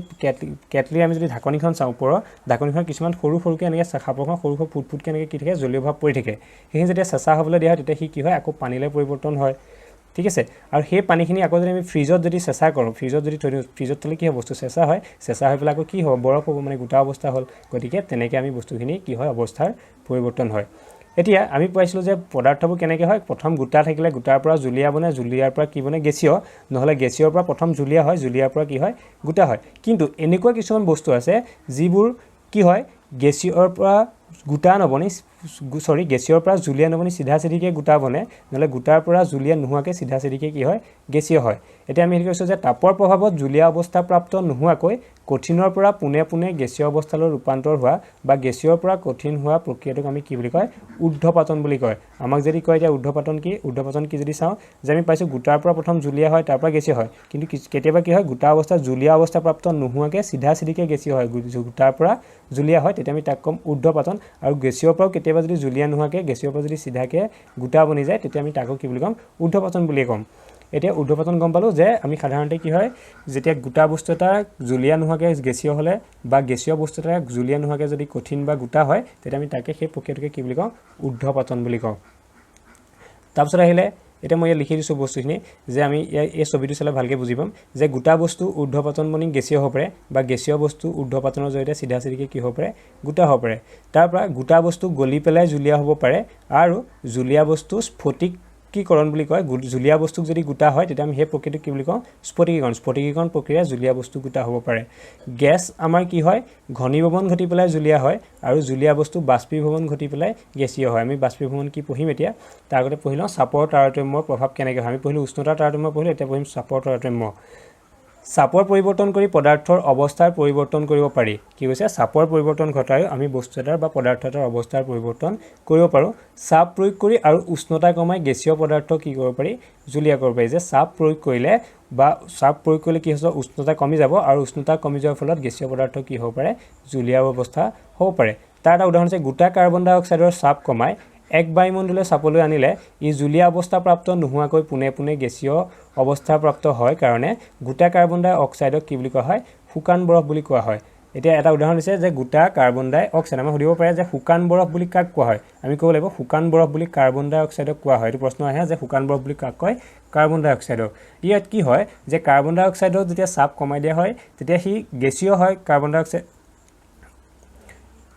কেটলি আমি যদি ঢাকনিখন চাওঁ ওপৰৰ ঢাকনিখন কিছুমান সৰুকৈ এনেকৈ খাপৰখন সৰু ফুটফুটকৈ এনেকৈ কি থাকে জলীয় ভাপ পৰি থাকে সেইখিনি যেতিয়া চেঁচা হ'বলৈ দিয়া হয় তেতিয়া সি কি হয় আকৌ পানীলৈ পৰিৱৰ্তন হয় ঠিক আছে আৰু সেই পানীখিনি আকৌ যদি আমি ফ্ৰিজত যদি চেঁচা কৰোঁ ফ্ৰিজত যদি থৈ দিওঁ ফ্ৰিজত থ'লে কি হয় বস্তু চেঁচা হৈ পেলাই আকৌ কি হ'ব বৰফ হ'ব মানে গোটা অৱস্থা হ'ল গতিকে তেনেকৈ আমি বস্তুখিনি কি হয় অৱস্থাৰ পৰিৱৰ্তন হয় এতিয়া আমি পাইছিলোঁ যে পদাৰ্থবোৰ কেনেকৈ হয় প্ৰথম গোটা থাকিলে গোটাৰ পৰা জুলীয়া বনে জুলীয়াৰ পৰা কি বনে গেছীয় নহ'লে গেছীয়ৰ পৰা প্ৰথম জুলীয়া হয় জুলীয়াৰ পৰা কি হয় গোটা হয় কিন্তু এনেকুৱা কিছুমান বস্তু আছে যিবোৰ কি হয় গেছীয়ৰ পৰা গোটা নবনি গেছীয়ৰ পৰা জুলীয়া নবনি চিধা চিধিকৈ গোটা বনে নহ'লে গোটাৰ পৰা জুলীয়া নোহোৱাকৈ চিধা চিধিকৈ কি হয় গেছীয় হয় এতিয়া আমি হেৰি কৈছোঁ যে তাপৰ প্ৰভাৱত জুলীয়া অৱস্থা প্ৰাপ্ত নোহোৱাকৈ কঠিনৰ পৰা পোনে পোনে গেছীয় অৱস্থালৈ ৰূপান্তৰ হোৱা বা গেছীয়ৰ পৰা কঠিন হোৱা প্ৰক্ৰিয়াটোক আমি কি বুলি কয় ঊৰ্ধ্বপাতন বুলি কয় আমাক যদি কয় এতিয়া ঊৰ্ধ্বপাতন কি যদি চাওঁ যে আমি পাইছোঁ গোটাৰ পৰা প্ৰথম জুলীয়া হয় তাৰ পৰা গেছীয় হয় কিন্তু কেতিয়াবা কি হয় গোটা অৱস্থা জুলীয়া অৱস্থা প্ৰাপ্ত নোহোৱাকৈ চিধা চিধিকৈ গেছীয় হয় গোটাৰ পৰা জুলীয়া হয় তেতিয়া আমি তাক ক'ম ঊৰ্ধ্বপাতন আৰু গেছীয়ৰ পৰাও কেতিয়াবা যদি জুলীয়া নোহোৱাকৈ গেছীয়ৰ পৰা যদি চিধাকৈ গোটা বনি যায় তেতিয়া আমি তাকো কি বুলি ক'ম ঊৰ্ধ্বপাতন বুলিয়ে ক'ম এতিয়া ঊৰ্ধ্বপাতন গম পালোঁ যে আমি সাধাৰণতে কি হয় যেতিয়া গোটা বস্তু এটা জুলীয়া নোহোৱাকৈ গেছীয় হ'লে বা গেছীয় বস্তু এটা জুলীয়া নোহোৱাকৈ যদি কঠিন বা গোটা হয় তেতিয়া আমি তাকে সেই প্ৰক্ৰিয়াটোকে কি বুলি কওঁ ঊৰ্ধ্বপাতন বুলি কওঁ তাৰপিছত আহিলে এতিয়া মই ইয়াত লিখি দিছোঁ বস্তুখিনি যে আমি এই ছবিটো চালে ভালকৈ বুজি পাম যে গোটা বস্তু ঊৰ্ধ্বপাতন বনি গেছীয় হ'ব পাৰে বা গেছীয় বস্তু ঊৰ্ধ্বপাতনৰ জৰিয়তে চিধা চিধিকৈ কি হ'ব পাৰে গোটা হ'ব পাৰে তাৰপৰা গোটা বস্তু গলি পেলাই জুলীয়া হ'ব পাৰে আৰু জুলীয়া বস্তু স্ফটিকীকৰণ বুলি কয় জুলীয়া বস্তুক যদি গোটা হয় তেতিয়া আমি সেই প্ৰক্ৰিয়াটো কি বুলি কওঁ স্ফটিকীকৰণ প্ৰক্ৰিয়া জুলীয়া বস্তু গোটা হ'ব পাৰে গেছ আমাৰ কি হয় ঘনীভৱন ঘটি পেলাই জুলীয়া হয় আৰু জুলীয়া বস্তু বাষ্পীভৱন ঘটি পেলাই গেছীয় হয় আমি বাষ্পীভৱন কি পঢ়িম এতিয়া তাৰ আগতে পঢ়ি লওঁ চাপৰ তাৰতম্যৰ প্ৰভাৱ কেনেকৈ হয় আমি পঢ়িলোঁ উষ্ণতাৰ তাৰতম্য পঢ়িলোঁ এতিয়া পঢ়িম চাপৰ তাৰতম্য চাপৰ পৰিৱৰ্তন কৰি পদাৰ্থৰ অৱস্থাৰ পৰিৱৰ্তন কৰিব পাৰি কি কৈছে চাপৰ পৰিৱৰ্তন ঘটায়ো আমি বস্তু এটাৰ বা পদাৰ্থ এটাৰ অৱস্থাৰ পৰিৱৰ্তন কৰিব পাৰোঁ চাপ প্ৰয়োগ কৰি আৰু উষ্ণতা কমাই গেছীয় পদাৰ্থ কি কৰিব পাৰি জুলীয়া কৰিব পাৰি যে চাপ প্ৰয়োগ কৰিলে কি হৈছে উষ্ণতা কমি যাব আৰু উষ্ণতা কমি যোৱাৰ ফলত গেছীয় পদাৰ্থ কি হ'ব পাৰে জুলীয়া অৱস্থা হ'ব পাৰে তাৰ এটা উদাহৰণ হৈছে গোটা কাৰ্বন ডাই অক্সাইডৰ চাপ কমাই এক বায়ুমণ্ডলীয় চাপলৈ আনিলে ই জুলীয়া অৱস্থা প্ৰাপ্ত নোহোৱাকৈ পোনে পোনে গেছীয় অৱস্থা প্ৰাপ্ত হয় কাৰণে গোটা কাৰ্বন ডাই অক্সাইডক কি বুলি কোৱা হয় শুকান বৰফ বুলি কোৱা হয় এতিয়া এটা উদাহৰণ দিছে যে গোটা কাৰ্বন ডাই অক্সাইড আমাক সুধিব পাৰে যে শুকান বৰফ বুলি কাক কোৱা হয় আমি ক'ব লাগিব শুকান বৰফ বুলি কাৰ্বন ডাই অক্সাইডক কোৱা হয় এইটো প্ৰশ্ন আহে যে শুকান বৰফ বুলি কাক কয় কাৰ্বন ডাই অক্সাইডক ইয়াত কি হয় যে কাৰ্বন ডাই অক্সাইডক যেতিয়া চাপ কমাই দিয়া হয় তেতিয়া সি গেছীয় হয়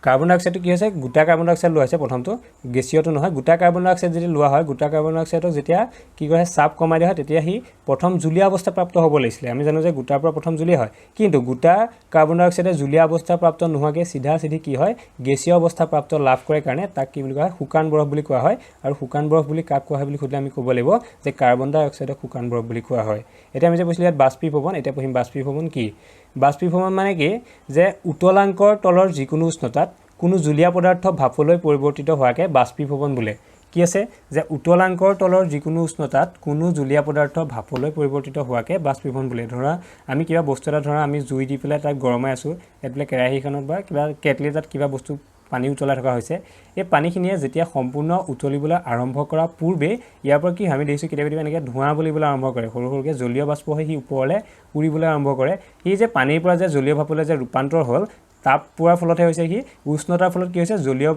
কাৰ্বন ডাই অক্সাইডটো কি হৈছে গোটা কাৰ্বন ডাই অক্সাইড লোৱা হৈছে প্ৰথমটো গেছীয়টো নহয় গোটা কাৰ্বন ডাই অক্সাইড যদি লোৱা হয় গোটা কাৰ্বন ডাই অক্সাইডক যেতিয়া কি কৰে চাপ কমাই দিয়া হয় তেতিয়া সি প্ৰথম জুলীয়া অৱস্থা প্ৰাপ্ত হ'ব লাগিছিলে আমি জানো যে গোটাৰ পৰা প্ৰথম জুলীয়া হয় কিন্তু গোটা কাৰ্বন ডাই অক্সাইডে জুলীয়া অৱস্থা প্ৰাপ্ত নোহোৱাকৈ চিধা চিধি কি হয় গেছীয় অৱস্থা প্ৰাপ্ত লাভ কৰে কাৰণে তাক কি বুলি কোৱা হয় শুকান বৰফ বুলি কোৱা হয় আৰু শুকান বৰফ বুলি কাক কোৱা হয় বুলি সুধিলে আমি ক'ব লাগিব যে কাৰ্বন ডাই অক্সাইডক শুকান বৰফ বুলি কোৱা হয় এতিয়া আমি যে কৈছিলোঁ ইয়াত বাষ্পীভৱন এতিয়া পঢ়িম বাষ্পীভৱন কি বাষ্পীভৱন মানে কি যে উতলাংকৰ তলৰ যিকোনো উষ্ণতাত কোনো জুলীয়া পদাৰ্থ ভাপলৈ পৰিৱৰ্তিত হোৱাকে বাষ্পীভৱন বোলে কি আছে যে উতলাংকৰ তলৰ যিকোনো উষ্ণতাত কোনো জুলীয়া পদাৰ্থ ভাপলৈ পৰিৱৰ্তিত হোৱাকে বাষ্পীভৱন বোলে ধৰা আমি কিবা বস্তু এটা ধৰা আমি জুই দি পেলাই তাক গৰমাই আছোঁ এইফালে কেৰাহীখনত বা কিবা কেটলি এটাত কিবা বস্তু পানী উতলাই থকা হৈছে এই পানীখিনিয়ে যেতিয়া সম্পূৰ্ণ উতলিবলৈ আৰম্ভ কৰা পূৰ্বে ইয়াৰ পৰা কি আমি দেখিছোঁ কেতিয়াবা এনেকৈ ধোঁৱা বুলিবলৈ আৰম্ভ কৰে সৰু সৰুকৈ জলীয় বাষ্প হৈ সি ওপৰলৈ উৰিবলৈ আৰম্ভ কৰে এই যে পানীৰ পৰা যে জলীয় ভাপলৈ যে ৰূপান্তৰ হ'ল তাপ পোৱাৰ ফলতহে হৈছে কি উষ্ণতাৰ ফলত কি হৈছে জলীয়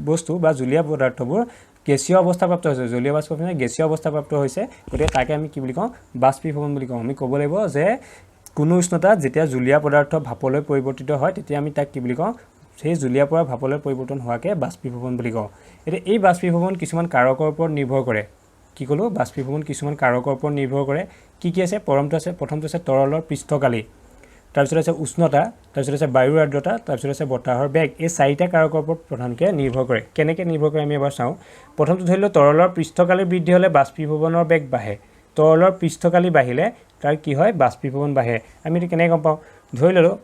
বস্তু বা জুলীয়া পদাৰ্থবোৰ গেছীয় অৱস্থাপ্ৰাপ্ত হৈছে জলীয় বাষ্প গেছীয় অৱস্থাপ্ৰাপ্ত হৈছে গতিকে তাকে আমি কি বুলি কওঁ বাষ্পীভৱন বুলি কওঁ আমি ক'ব লাগিব যে কোনো উষ্ণতাত যেতিয়া জুলীয়া পদাৰ্থ ভাপলৈ পৰিৱৰ্তিত হয় তেতিয়া আমি তাক কি বুলি কওঁ সেই জুলীয়াৰ পৰা ভাপলৈ পৰিৱৰ্তন হোৱাকে বাষ্পীভৱন বুলি কওঁ এতিয়া এই বাষ্পীভৱন কিছুমান কাৰকৰ ওপৰত নিৰ্ভৰ কৰে কি ক'লো বাষ্পীভৱন কিছুমান কাৰকৰ ওপৰত নিৰ্ভৰ কৰে কি আছে প্ৰথমটো আছে তৰলৰ পৃষ্ঠকালি তাৰপিছত আছে উষ্ণতা তাৰপিছত আছে বায়ুৰ আৰ্দ্ৰতা তাৰপিছত আছে বতাহৰ বেগ এই চাৰিটা কাৰকৰ ওপৰত প্ৰধানকৈ নিৰ্ভৰ কৰে কেনেকৈ নিৰ্ভৰ কৰে আমি এবাৰ চাওঁ প্ৰথমটো ধৰি লওঁ তৰলৰ পৃষ্ঠকালি বৃদ্ধি হ'লে বাষ্পীভৱনৰ বেগ বাঢ়ে তৰলৰ পৃষ্ঠকালি বাঢ়িলে তাৰ কি হয় বাষ্পীভৱন বাঢ়ে আমি এইটো কেনেকৈ গম পাওঁ ধৰি ল'লোঁ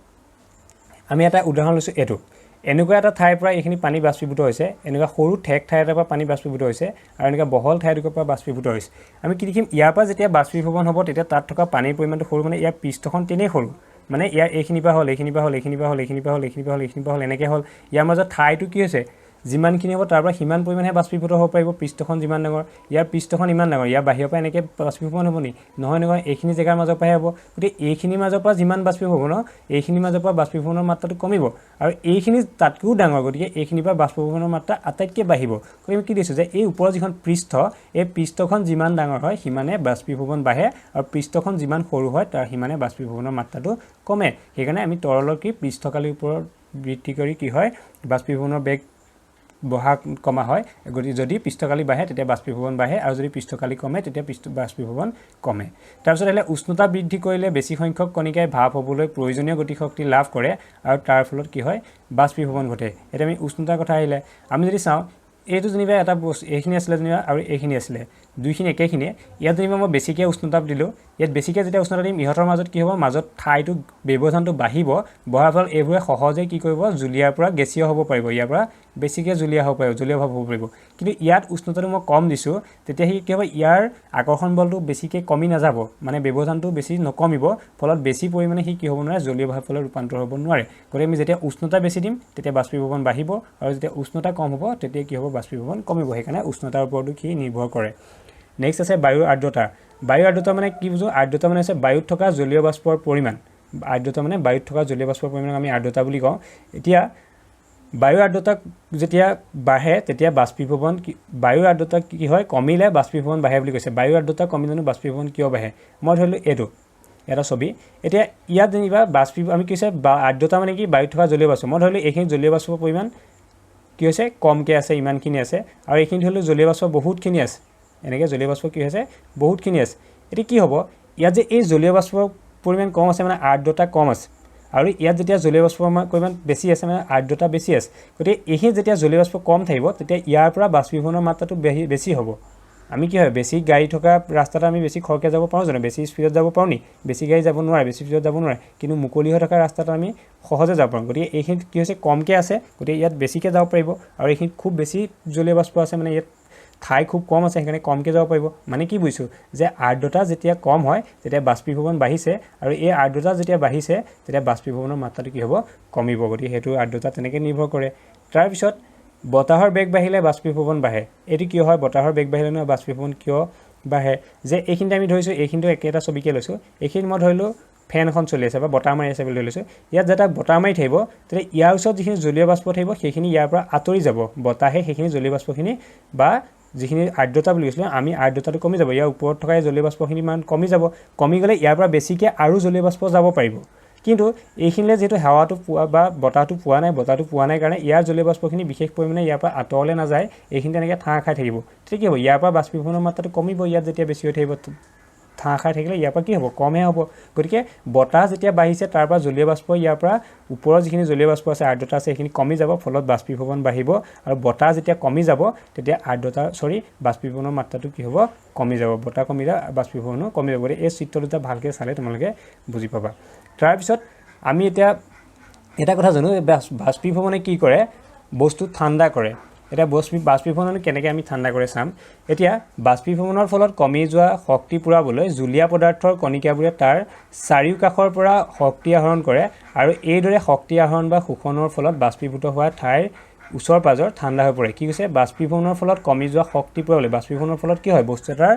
আমি এটা উদাহৰণ লৈছোঁ এইটো এনেকুৱা এটা ঠাইৰ পৰা এইখিনি পানী বাষ্পীভূত হৈছে এনেকুৱা সৰু ঠেক ঠাই এটাৰ পৰা পানী বাষ্পীভূত হৈছে আৰু এনেকুৱা বহল ঠাইটুকুৰ পৰা বাষ্পীভূত হৈছে আমি কি দেখিম ইয়াৰ পৰা যেতিয়া বাষ্পীভৱন হ'ব তেতিয়া তাত থকা পানীৰ পৰিমাণটো সৰু মানে ইয়াৰ পৃষ্ঠখন তেনেই সৰু মানে ইয়াৰ এইখিনি পৰা হ'ল এনেকৈ হ'ল ইয়াৰ মাজত ঠাইটো কি হৈছে যিমানখিনি হ'ব তাৰ পৰা সিমান পৰিমাণে বাষ্পীভূত হ'ব পাৰিব পৃষ্ঠখন যিমান ডাঙৰ ইয়াৰ পৃষ্ঠখন ইমান ডাঙৰ ইয়াৰ বাহিৰৰ পৰা এনেকৈ বাষ্পীভৱন হ'ব নি নহয় এইখিনি জেগাৰ মাজৰ পৰাহে হ'ব গতিকে এইখিনিৰ মাজৰ পৰা যিমান বাষ্পীভৱন হ'ব ন এইখিনিৰ মাজৰ পৰা বাষ্পীভৱনৰ মাত্ৰাটো কমিব আৰু এইখিনি তাতকৈও ডাঙৰ গতিকে এইখিনিৰ পৰা বাষ্পীভৱনৰ মাত্ৰা আটাইতকৈ বাঢ়িব গতিকে আমি কি দিছোঁ যে এই ওপৰৰ যিখন পৃষ্ঠ এই পৃষ্ঠখন যিমান ডাঙৰ হয় সিমানে বাষ্পীভৱন বাঢ়ে আৰু পৃষ্ঠখন যিমান সৰু হয় তাৰ সিমানে বাষ্পীভৱনৰ মাত্ৰাটো কমে সেইকাৰণে আমি তৰলৰ কি পৃষ্ঠকালিৰ ওপৰত ভিত্তি কৰি কি হয় বাষ্পীভৱনৰ বেগ বহা কমা হয় গতিকে যদি পৃষ্ঠকালি বাঢ়ে তেতিয়া বাষ্পীভৱন বাঢ়ে আৰু যদি পৃষ্ঠকালি কমে তেতিয়া বাষ্পীভৱন কমে তাৰপিছত আহিলে উষ্ণতা বৃদ্ধি কৰিলে বেছি সংখ্যক কণিকাই ভাপ হ'বলৈ প্ৰয়োজনীয় গতিশক্তি লাভ কৰে আৰু তাৰ ফলত কি হয় বাষ্পীভৱন ঘটে এতিয়া আমি উষ্ণতাৰ কথা আহিলে আমি যদি চাওঁ এইটো যেনিবা এটা বস্তু এইখিনি আছিলে যেনিবা আৰু এইখিনি আছিলে দুইখিনি একেখিনিয়ে ইয়াত যেনিবা মই বেছিকৈ উষ্ণতা দিলোঁ ইয়াত বেছিকৈ যেতিয়া উষ্ণতা দিম ইহঁতৰ মাজত কি হ'ব মাজত ঠাইটো ব্যৱধানটো বাঢ়িব বঢ়াৰ ফলত এইবোৰে সহজে কি কৰিব জুলীয়াৰ পৰা গেছীয় হ'ব পাৰিব ইয়াৰ পৰা বেছিকৈ জুলীয়া হ'ব পাৰিব জুলীয় ভাৱ হ'ব পাৰিব কিন্তু ইয়াত উষ্ণতাটো মই কম দিছোঁ তেতিয়া সি কি হ'ব ইয়াৰ আকৰ্ষণ বলটো বেছিকৈ কমি নাযাব মানে ব্যৱধানটো বেছি নকমিব ফলত বেছি পৰিমাণে সি কি হ'ব নোৱাৰে জলীয় ভাৱলৈ ৰূপান্তৰ হ'ব নোৱাৰে গতিকে আমি যেতিয়া উষ্ণতা বেছি দিম তেতিয়া বাষ্পীভৱন বাঢ়িব আৰু যেতিয়া উষ্ণতা কম হ'ব তেতিয়া কি হ'ব বাষ্পীভৱন কমিব সেইকাৰণে উষ্ণতাৰ ওপৰতো সি নিৰ্ভৰ কৰে নেক্সট আছে বায়ুৰ আৰ্দ্ৰতা বায়ুৰ আৰ্দ্ৰতা মানে কি বুজো আৰ্দ্ৰতা মানে আছে বায়ুত থকা জলীয় বাষ্পৰ পৰিমাণ আৰ্দ্ৰতা মানে বায়ুত থকা জলীয় বাষ্পৰ পৰিমাণক আমি আৰ্দ্ৰতা বুলি কওঁ এতিয়া বায়ুৰ আৰ্দ্ৰতা যেতিয়া বাঢ়ে তেতিয়া বাষ্পীভৱন বায়ুৰ আৰ্দ্ৰতা কি হয় কমিলে বাষ্পীভৱন বাঢ়ে বুলি কৈছে বায়ুৰ আৰ্দ্ৰতা কমিলেনো বাষ্পীভৱন কিয় বাঢ়ে মই ধৰিলোঁ এইটো এটা ছবি এতিয়া ইয়াত যেনিবা আমি কি হৈছে আৰ্দ্ৰতা মানে কি বায়ুত থকা জলীয় বাষ্প মই ধৰিলোঁ এইখিনি জলীয় বাষ্পৰ পৰিমাণ কি হৈছে কমকৈ আছে ইমানখিনি আছে আৰু এইখিনি ধৰিলোঁ জলীয় বাষ্প বহুতখিনি আছে এনেকৈ জলীয় বাষ্প কি হৈছে বহুতখিনি আছে এতিয়া কি হ'ব ইয়াত যে এই জলীয় বাষ্পৰ পৰিমাণ কম আছে মানে আৰ্দ্ৰতা কম আছে আৰু ইয়াত যেতিয়া জলীয় বাষ্পৰ পৰিমাণ বেছি আছে মানে আৰ্দ্ৰতা বেছি আছে গতিকে এইখিনি যেতিয়া জলীয় বাষ্প কম থাকিব তেতিয়া ইয়াৰ পৰা বাষ্পীভৱনৰ মাত্ৰাটো বেছি হ'ব আমি কি হয় বেছি গাড়ী থকা ৰাস্তাত আমি বেছি খৰকৈ যাব পাৰোঁ জানো বেছি স্পীডত যাব পাৰোঁ নি বেছি গাড়ী যাব নোৱাৰে বেছি স্পীডত যাব নোৱাৰে কিন্তু মুকলি হৈ থকা ৰাস্তাত আমি সহজে যাব পাৰোঁ গতিকে এইখিনিত কি হৈছে কমকৈ আছে গতিকে ইয়াত বেছিকৈ যাব পাৰিব আৰু এইখিনিত খুব বেছি জলীয় বাষ্প আছে মানে ইয়াত ঠাই খুব কম আছে সেইকাৰণে কমকৈ যাব পাৰিব মানে কি বুজিছোঁ যে আৰ্দ্ৰতা যেতিয়া কম হয় তেতিয়া বাষ্পীভৱন বাঢ়িছে আৰু এই আৰ্দ্ৰতা যেতিয়া বাঢ়িছে তেতিয়া বাষ্পীভৱনৰ মাত্ৰাটো কি হ'ব কমিব গতিকে সেইটো আৰ্দ্ৰতা তেনেকৈ নিৰ্ভৰ কৰে তাৰপিছত বতাহৰ বেগ বাঢ়িলে বাষ্পীভৱন বাঢ়ে এইটো কিয় হয় বতাহৰ বেগ বাঢ়িলে নহয় বাষ্পীভৱন কিয় বাঢ়ে যে এইখিনিতে আমি ধৰিছোঁ এইখিনিতো একেটা ছবিকে লৈছোঁ এইখিনি মই ধৰিলোঁ ফেন এখন চলি আছে বা বতাহ মাৰি আছে বুলি লৈছোঁ ইয়াত যেতিয়া বতাহ মাৰি থাকিব তেতিয়া ইয়াৰ ওচৰত যিখিনি জলীয় বাষ্প থাকিব সেইখিনি ইয়াৰ পৰা আঁতৰি যাব বতাহে সেইখিনি জলীয় বাষ্পখিনি বা যিখিনি আৰ্দ্ৰতা বুলি কৈছিলোঁ আমি আৰ্দ্ৰতাটো কমি যাব ইয়াৰ ওপৰত থকা জলীয় বাষ্পখিনি মান কমি যাব কমি গ'লে ইয়াৰ পৰা বেছিকৈ আৰু জলীয় বাষ্প যাব পাৰিব কিন্তু এইখিনিলে যেহেতু হাৱাটো পোৱা বা বতাহটো পোৱা নাই কাৰণে ইয়াৰ জলীয় বাষ্পখিনি বিশেষ পৰিমাণে ইয়াৰ পৰা আঁতৰলৈ নাযায় এইখিনি তেনেকৈ ঠাঁ খাই থাকিব ঠিক কি হ'ব ইয়াৰ পৰা বাষ্পীভৱনৰ মাত্ৰাটো কমিব ইয়াত যেতিয়া বেছি হৈ থাকিব ঠাঁ খাই থাকিলে ইয়াৰ পৰা কি হ'ব কমহে হ'ব গতিকে বতাহ যেতিয়া বাঢ়িছে তাৰ পৰা জলীয় বাষ্প ইয়াৰ পৰা ওপৰৰ যিখিনি জলীয় বাষ্প আছে আৰ্দ্ৰতা আছে সেইখিনি কমি যাব ফলত বাষ্পীভৱন বাঢ়িব আৰু বতাহ যেতিয়া কমি যাব তেতিয়া বাষ্পীভৱনৰ মাত্ৰাটো কি হ'ব কমি যাব বতাহ কমিলে বাষ্পীভৱনো কমি যাব গতিকে এই চিত্ৰ দুটা ভালকৈ চালে তোমালোকে বুজি পাবা তাৰপিছত আমি এতিয়া এটা কথা জানো বাষ্পীভৱনে কি কৰে বস্তু ঠাণ্ডা কৰে এতিয়া বাষ্পীভৱন কেনেকৈ আমি ঠাণ্ডা কৰে চাম এতিয়া বাষ্পীভৱনৰ ফলত কমি যোৱা শক্তি পূৰাবলৈ জুলীয়া পদাৰ্থৰ কণিকাবোৰে তাৰ চাৰিওকাষৰ পৰা শক্তি আহৰণ কৰে আৰু এইদৰে শক্তি আহৰণ বা শোষণৰ ফলত বাষ্পীভূত হোৱা ঠাইৰ ওচৰ পাজৰ ঠাণ্ডা হৈ পৰে কি কৈছে বাষ্পীভৱনৰ ফলত কমি যোৱা শক্তি পূৰাবলৈ বাষ্পীভৱনৰ ফলত কি হয় বস্তু এটাৰ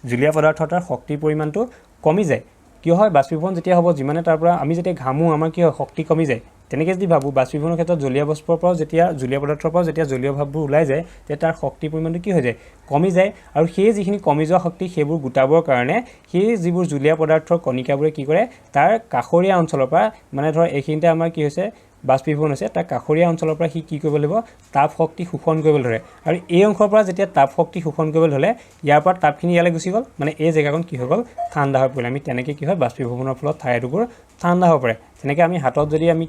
জুলীয়া পদাৰ্থ এটাৰ শক্তি পৰিমাণটো কমি যায় কিয় হয় বাষ্পীভৱন যেতিয়া হ'ব যিমানে তাৰ পৰা আমি যেতিয়া ঘামো আমাৰ কি হয় শক্তি কমি যায় তেনেকৈ যদি ভাবোঁ বাষ্পীভৱনৰ ক্ষেত্ৰত জলীয় বাষ্পৰ পৰাও যেতিয়া জলীয় পদাৰ্থৰ পৰাও যেতিয়া জলীয় ভাৱবোৰ ওলাই যায় তেতিয়া তাৰ শক্তি পৰিমাণটো কি হৈ যায় কমি যায় আৰু সেই যিখিনি কমি যোৱা শক্তি সেইবোৰ গোটাবৰ কাৰণে সেই যিবোৰ জলীয় পদাৰ্থৰ কণিকাবোৰে কি কৰে তাৰ কাষৰীয়া অঞ্চলৰ পৰা মানে ধৰ এইখিনিতে আমাৰ কি হৈছে বাষ্পীভৱন হৈছে তাৰ কাষৰীয়া অঞ্চলৰ পৰা সি কি কৰিব লাগিব তাপ শক্তি শোষণ কৰিবলৈ ধৰে আৰু এই অংশৰ পৰা যেতিয়া তাপ শক্তি শোষণ কৰিবলৈ ধৰে ইয়াৰ পৰা তাপখিনি ইয়ালৈ গুচি গ'ল মানে এই জেগাখন কি হৈ গ'ল ঠাণ্ডা হৈ পৰিলে আমি তেনেকৈ কি হয় বাষ্পীভৱনৰ ফলত ঠাইডোখৰ ঠাণ্ডা হ'ব পাৰে তেনেকৈ আমি হাতত যদি আমি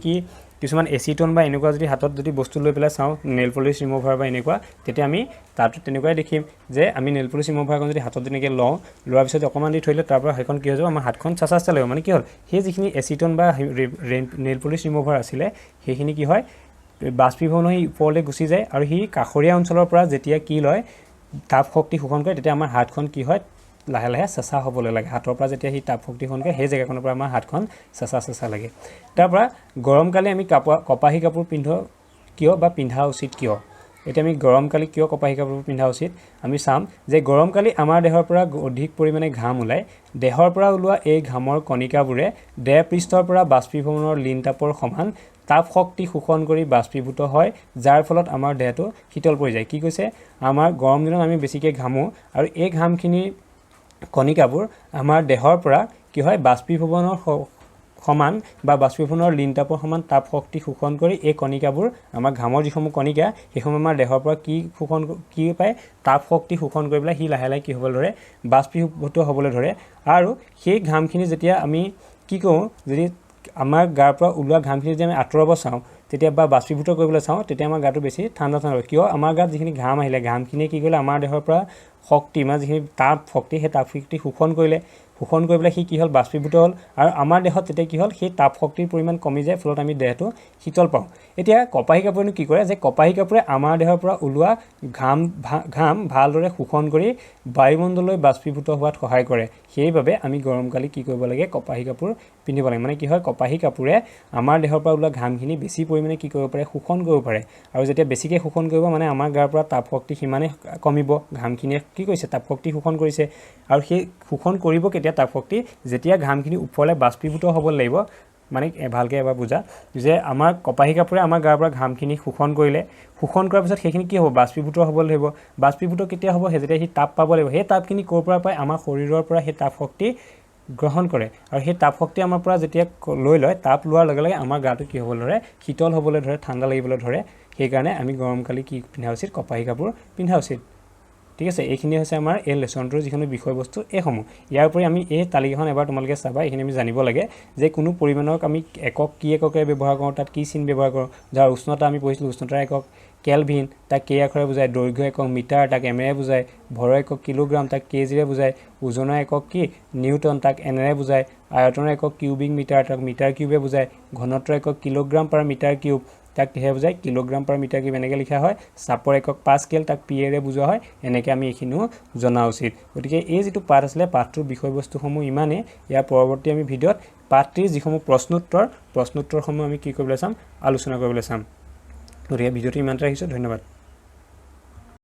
কিছুমান এচিটন বা এনেকুৱা যদি হাতত যদি বস্তু লৈ পেলাই চাওঁ নেল পলিচ ৰিমুভাৰ বা এনেকুৱা তেতিয়া আমি তাতো তেনেকুৱাই দেখিম যে আমি নেল পলিচ ৰিমুভাৰখন যদি হাতত তেনেকৈ লোৱাৰ পিছত অকণমান দি থৈ দিলে তাৰ পৰা সেইখন কি হৈ যাব আমাৰ হাতখন চাচা লাগিব মানে কি হ'ল সেই যিখিনি এচিটন বা নেল পলিচ ৰিমুভাৰ আছিলে সেইখিনি কি হয় বাষ্পীভৱন হৈ ওপৰলৈ গুচি যায় আৰু সি কাষৰীয়া অঞ্চলৰ পৰা যেতিয়া কি লয় তাপ শক্তি শোষণ কৰে তেতিয়া আমাৰ হাতখন কি হয় লাহে লাহে চেঁচা হ'বলৈ লাগে হাতৰ পৰা যেতিয়া সি তাপ শক্তি শোষণ কৰে সেই জেগাখনৰ পৰা আমাৰ হাতখন চেঁচা লাগে তাৰ পৰা গৰমকালে আমি কপাহী কাপোৰ কিয় বা পিন্ধা উচিত কিয় এতিয়া আমি গৰমকালি কিয় কপাহী কাপোৰ পিন্ধা উচিত আমি চাম যে গৰমকালি আমাৰ দেহৰ পৰা অধিক পৰিমাণে ঘাম ওলায় দেহৰ পৰা ওলোৱা এই ঘামৰ কণিকাবোৰে দেহ পৃষ্ঠৰ পৰা বাষ্পীভৱনৰ লিনতাপৰ সমান তাপ শক্তি শোষণ কৰি বাষ্পীভূত হয় যাৰ ফলত আমাৰ দেহটো শীতল পৰি যায় কি কৈছে আমাৰ গৰম দিনত আমি বেছিকৈ ঘামো আৰু এই ঘামখিনি কণিকাবোৰ আমাৰ দেহৰ পৰা কি হয় বাষ্পীভৱনৰ সমান বা বাষ্পীভৱনৰ লিনতাপৰ সমান তাপ শক্তি শোষণ কৰি এই কণিকাবোৰ আমাৰ ঘামৰ যিসমূহ কণিকা সেইসমূহ আমাৰ দেহৰ পৰা কি পায় তাপ শক্তি শোষণ কৰি পেলাই সি লাহে লাহে কি হ'বলৈ ধৰে বাষ্পীভূত হ'বলৈ ধৰে আৰু সেই ঘামখিনি যেতিয়া আমি কি কৰোঁ যদি আমাৰ গাৰ পৰা ওলোৱা ঘামখিনি যদি আমি আঁতৰাব চাওঁ তেতিয়া বা বাষ্পীভূত কৰিবলৈ চাওঁ তেতিয়া আমাৰ গাটো বেছি ঠাণ্ডা হয় কিয় আমাৰ গাত যিখিনি ঘাম আহিলে ঘামখিনিয়ে কি কৰিলে আমাৰ দেহৰ পৰা শক্তি মানে যিখিনি তাপ শক্তি সেই তাপ শক্তি শোষণ কৰি পেলাই সি কি হ'ল বাষ্পীভূত হ'ল আৰু আমাৰ দেহত তেতিয়া কি হ'ল সেই তাপ শক্তিৰ পৰিমাণ কমি যায় ফলত আমি দেহটো শীতল পাওঁ এতিয়া কপাহী কাপোৰেনো কি কৰে যে কপাহী কাপোৰে আমাৰ দেহৰ পৰা ওলোৱা ঘাম ভালদৰে শোষণ কৰি বায়ুমণ্ডললৈ বাষ্পীভূত হোৱাত সহায় কৰে সেইবাবে আমি গৰমকালি কি কৰিব লাগে কপাহী কাপোৰ পিন্ধিব লাগে মানে কি হয় কপাহী কাপোৰে আমাৰ দেহৰ পৰা ওলোৱা ঘামখিনি বেছি পৰিমাণে কি কৰিব পাৰে শোষণ কৰিব পাৰে আৰু যেতিয়া বেছিকৈ শোষণ কৰিব মানে আমাৰ গাৰ পৰা তাপ শক্তি সিমানে কমিব ঘামখিনিয়ে কি কৰিছে তাপ শক্তি শোষণ কৰিছে আৰু সেই শোষণ কৰিব কেতিয়া তাপ শক্তি যেতিয়া ঘামখিনি ওপৰলৈ বাষ্পীভূত হ'ব লাগিব মানে ভালকৈ এবাৰ বুজা যে আমাৰ কপাহী কাপোৰে আমাৰ গাৰ পৰা ঘামখিনি শোষণ কৰাৰ পিছত সেইখিনি কি হ'ব বাষ্পীভূত হ'ব লাগিব বাষ্পীভূত কেতিয়া হ'ব যেতিয়া সি তাপ পাব লাগিব সেই তাপখিনি ক'ৰ পৰা পায় আমাৰ শৰীৰৰ পৰা সেই তাপ শক্তি গ্ৰহণ কৰে আৰু সেই তাপ শক্তি আমাৰ পৰা যেতিয়া লৈ লয় তাপ লোৱাৰ লগে লগে আমাৰ গাটো কি হ'বলৈ ধৰে শীতল হ'বলৈ ধৰে ঠাণ্ডা লাগিবলৈ ধৰে সেইকাৰণে আমি গৰমকালি কি পিন্ধা উচিত কপাহী কাপোৰ পিন্ধা উচিত ঠিক আছে এইখিনি হৈছে আমাৰ এই লেছনটোৰ যিখিনি বিষয়বস্তু এইসমূহ ইয়াৰ উপৰি আমি এই তালিকাখন এবাৰ তোমালোকে চাবা এইখিনি আমি জানিব লাগে যে কোনো পৰিমাণক আমি একক কি এককে ব্যৱহাৰ কৰোঁ তাত কি চিন ব্যৱহাৰ কৰোঁ যাৰ উষ্ণতা আমি পঢ়িছিলোঁ উষ্ণতাৰ একক কেলভিন তাক কে আখৰে বুজায় দৈৰ্ঘ্য একক মিটাৰ তাক এমেৰে বুজায় ভৰ একক কিলোগ্ৰাম তাক কেজিৰে বুজায় ওজনৰ একক কি নিউটন তাক এনেৰে বুজায় আয়তনৰ একক কিউবিক মিটাৰ তাক মিটাৰ কিউবে বুজায় ঘনত্বৰ একক কিলোগ্ৰাম পাৰ মিটাৰ কিউব তাক কিহে বুজায় কিলোগ্ৰাম পাৰ মিটাৰ কিউব এনেকৈ লিখা হয় চাপৰ একক পাস্কেল তাক পিএৰে বুজোৱা হয় এনেকৈ আমি এইখিনিও জনা উচিত গতিকে এই যিটো পাঠ আছিলে পাঠটোৰ বিষয়বস্তুসমূহ ইমানেই ইয়াৰ পৰৱৰ্তী আমি ভিডিঅ'ত পাঠটিৰ যিসমূহ প্ৰশ্নোত্তৰসমূহ আমি কি কৰিবলৈ চাম আলোচনা কৰিবলৈ চাম গতিকে ভিডিঅ'টো ইমানতে ৰাখিছোঁ ধন্যবাদ